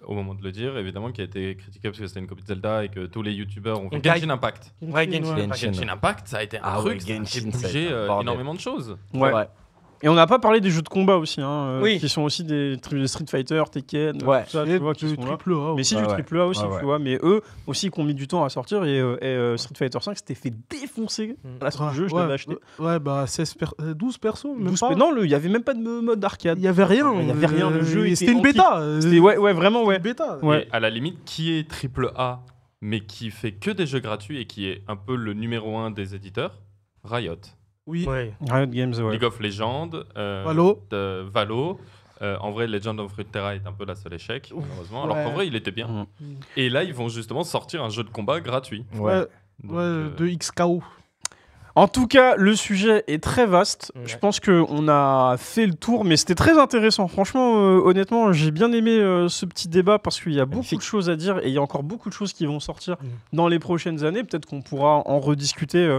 au moment de le dire, évidemment, qui a été critiqué parce que c'était une copie de Zelda et que tous les youtubeurs ont fait Honkai. Genshin Impact. Ouais, Genshin Ouais. Impact. Genshin Impact, ça a été un Ah truc, ouais, ça a Genshin, fait ça a bouger été un bordel. énormément de choses. Ouais. Ouais. Et on n'a pas parlé des jeux de combat aussi, hein, Oui. qui sont aussi des Street Fighter, Tekken, Ouais. tout ça, Et tu vois, qui du sont là. triple A. Mais si, Ouais, du ouais. triple A aussi, Ouais, ouais. tu vois. Mais eux aussi, qui ont mis du temps à sortir. Et Street Fighter 5 s'était fait défoncer à la sortie du jeu, je l'avais acheté. Ouais, bah 12 persos, même 12 pas. Non, il n'y avait même pas de mode arcade. Il y avait rien. Il y avait rien, le jeu était C'était une anti- bêta. C'était- ouais, vraiment, ouais. Une bêta. Ouais. Et à la limite, qui est triple A, mais qui fait que des jeux gratuits et qui est un peu le numéro 1 des éditeurs, Riot. Oui. Ouais. Riot Games, ouais. League of Legends, Valo. Valo. En vrai, Legend of Runeterra est un peu la seule échec, malheureusement. Alors Ouais. qu'en vrai, il était bien. Mhm. Et là, ils vont justement sortir un jeu de combat gratuit. Ouais, Donc, ouais, de XKO. En tout cas, le sujet est très vaste. Ouais. Je pense qu'on a fait le tour, mais c'était très intéressant. Franchement, honnêtement, j'ai bien aimé ce petit débat parce qu'il y a beaucoup Magnifique. de choses à dire et il y a encore beaucoup de choses qui vont sortir dans les prochaines années. Peut-être qu'on pourra en rediscuter,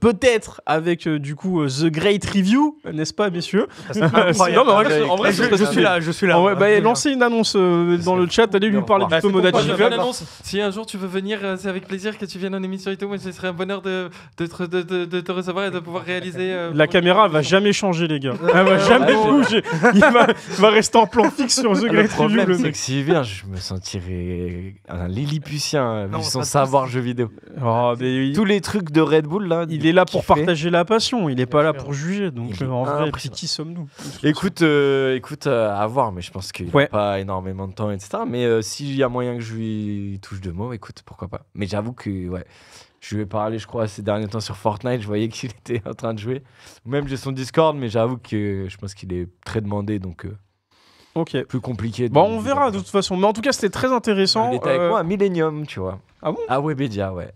peut-être avec du coup The Great Review, n'est-ce pas, messieurs? Incroyable. Non, mais en vrai, en vrai, je, ce serait suis là, je suis là. Ah ouais, bah, lancez une annonce dans le chat, allez lui parler Bah, du c'est Tomodachi pourquoi Moi, je je Club. fais une annonce. Si un jour tu veux venir, c'est avec plaisir que tu viennes en émission et tout. Moi, ce serait un bonheur de te recevoir et de pouvoir réaliser. La caméra elle va jamais changer, les gars. Elle va jamais bouger. Il va rester en plan fixe sur The Le Great Review. problème, Le c'est mec. que s'il vient, je me sentirais un Lilliputien Non, vu son pas savoir jeu vidéo. Oh, mais Tous les trucs de Red Bull, là. il est là pour qu'il fait. partager la passion. Il est pas là sûr. pour juger. Donc Il est en vrai, impressionnant. qui sommes-nous? Écoute, à voir, mais je pense qu'il Ouais. n'a pas énormément de temps, etc. Mais s'il y a moyen que je lui touche deux mots, écoute, pourquoi pas. Mais j'avoue que, ouais, je lui ai parlé, je crois, ces derniers temps sur Fortnite. Je voyais qu'il était en train de jouer. Même j'ai son Discord, mais j'avoue que je pense qu'il est très demandé, donc Ok. plus compliqué. Bon, on verra de toute façon. Mais en tout cas, c'était très intéressant. Il était avec moi à Millennium, tu vois. Ah bon? À Webedia, ouais.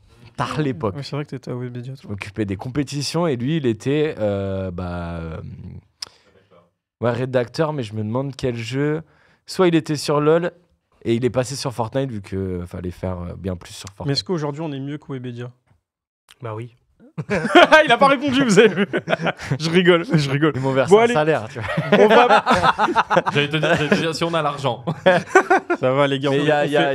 à l'époque. Ouais, c'est vrai que t'étais à Webedia. Je m'occupais des compétitions et lui, il était rédacteur, mais je me demande quel jeu. Soit il était sur LoL et il est passé sur Fortnite vu qu'il fallait faire bien plus sur Mais Fortnite. est-ce qu'aujourd'hui on est mieux que Webedia? Bah oui. Il a pas répondu, vous avez vu. Je rigole. Ils m'ont versé Bon, un allez. salaire, tu vois. On va... J'allais te dire si on a l'argent. Ça va les gars. Mais il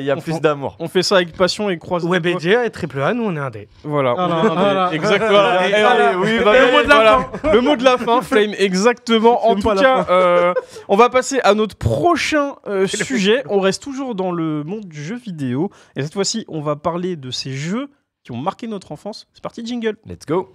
y a on plus fait- d'amour. On fait ça avec passion et croise. Webedia et AAA, nous on est indé. Voilà. Voilà. Exactement. Et Allez, oui, le bah, mot de la voilà. Le mot de la fin, Flame, exactement. En J'aime tout pas la cas, on va passer à notre prochain sujet. On reste toujours dans le monde du jeu vidéo. Et cette fois-ci, on va parler de ces jeux qui ont marqué notre enfance. C'est parti, jingle. Let's go.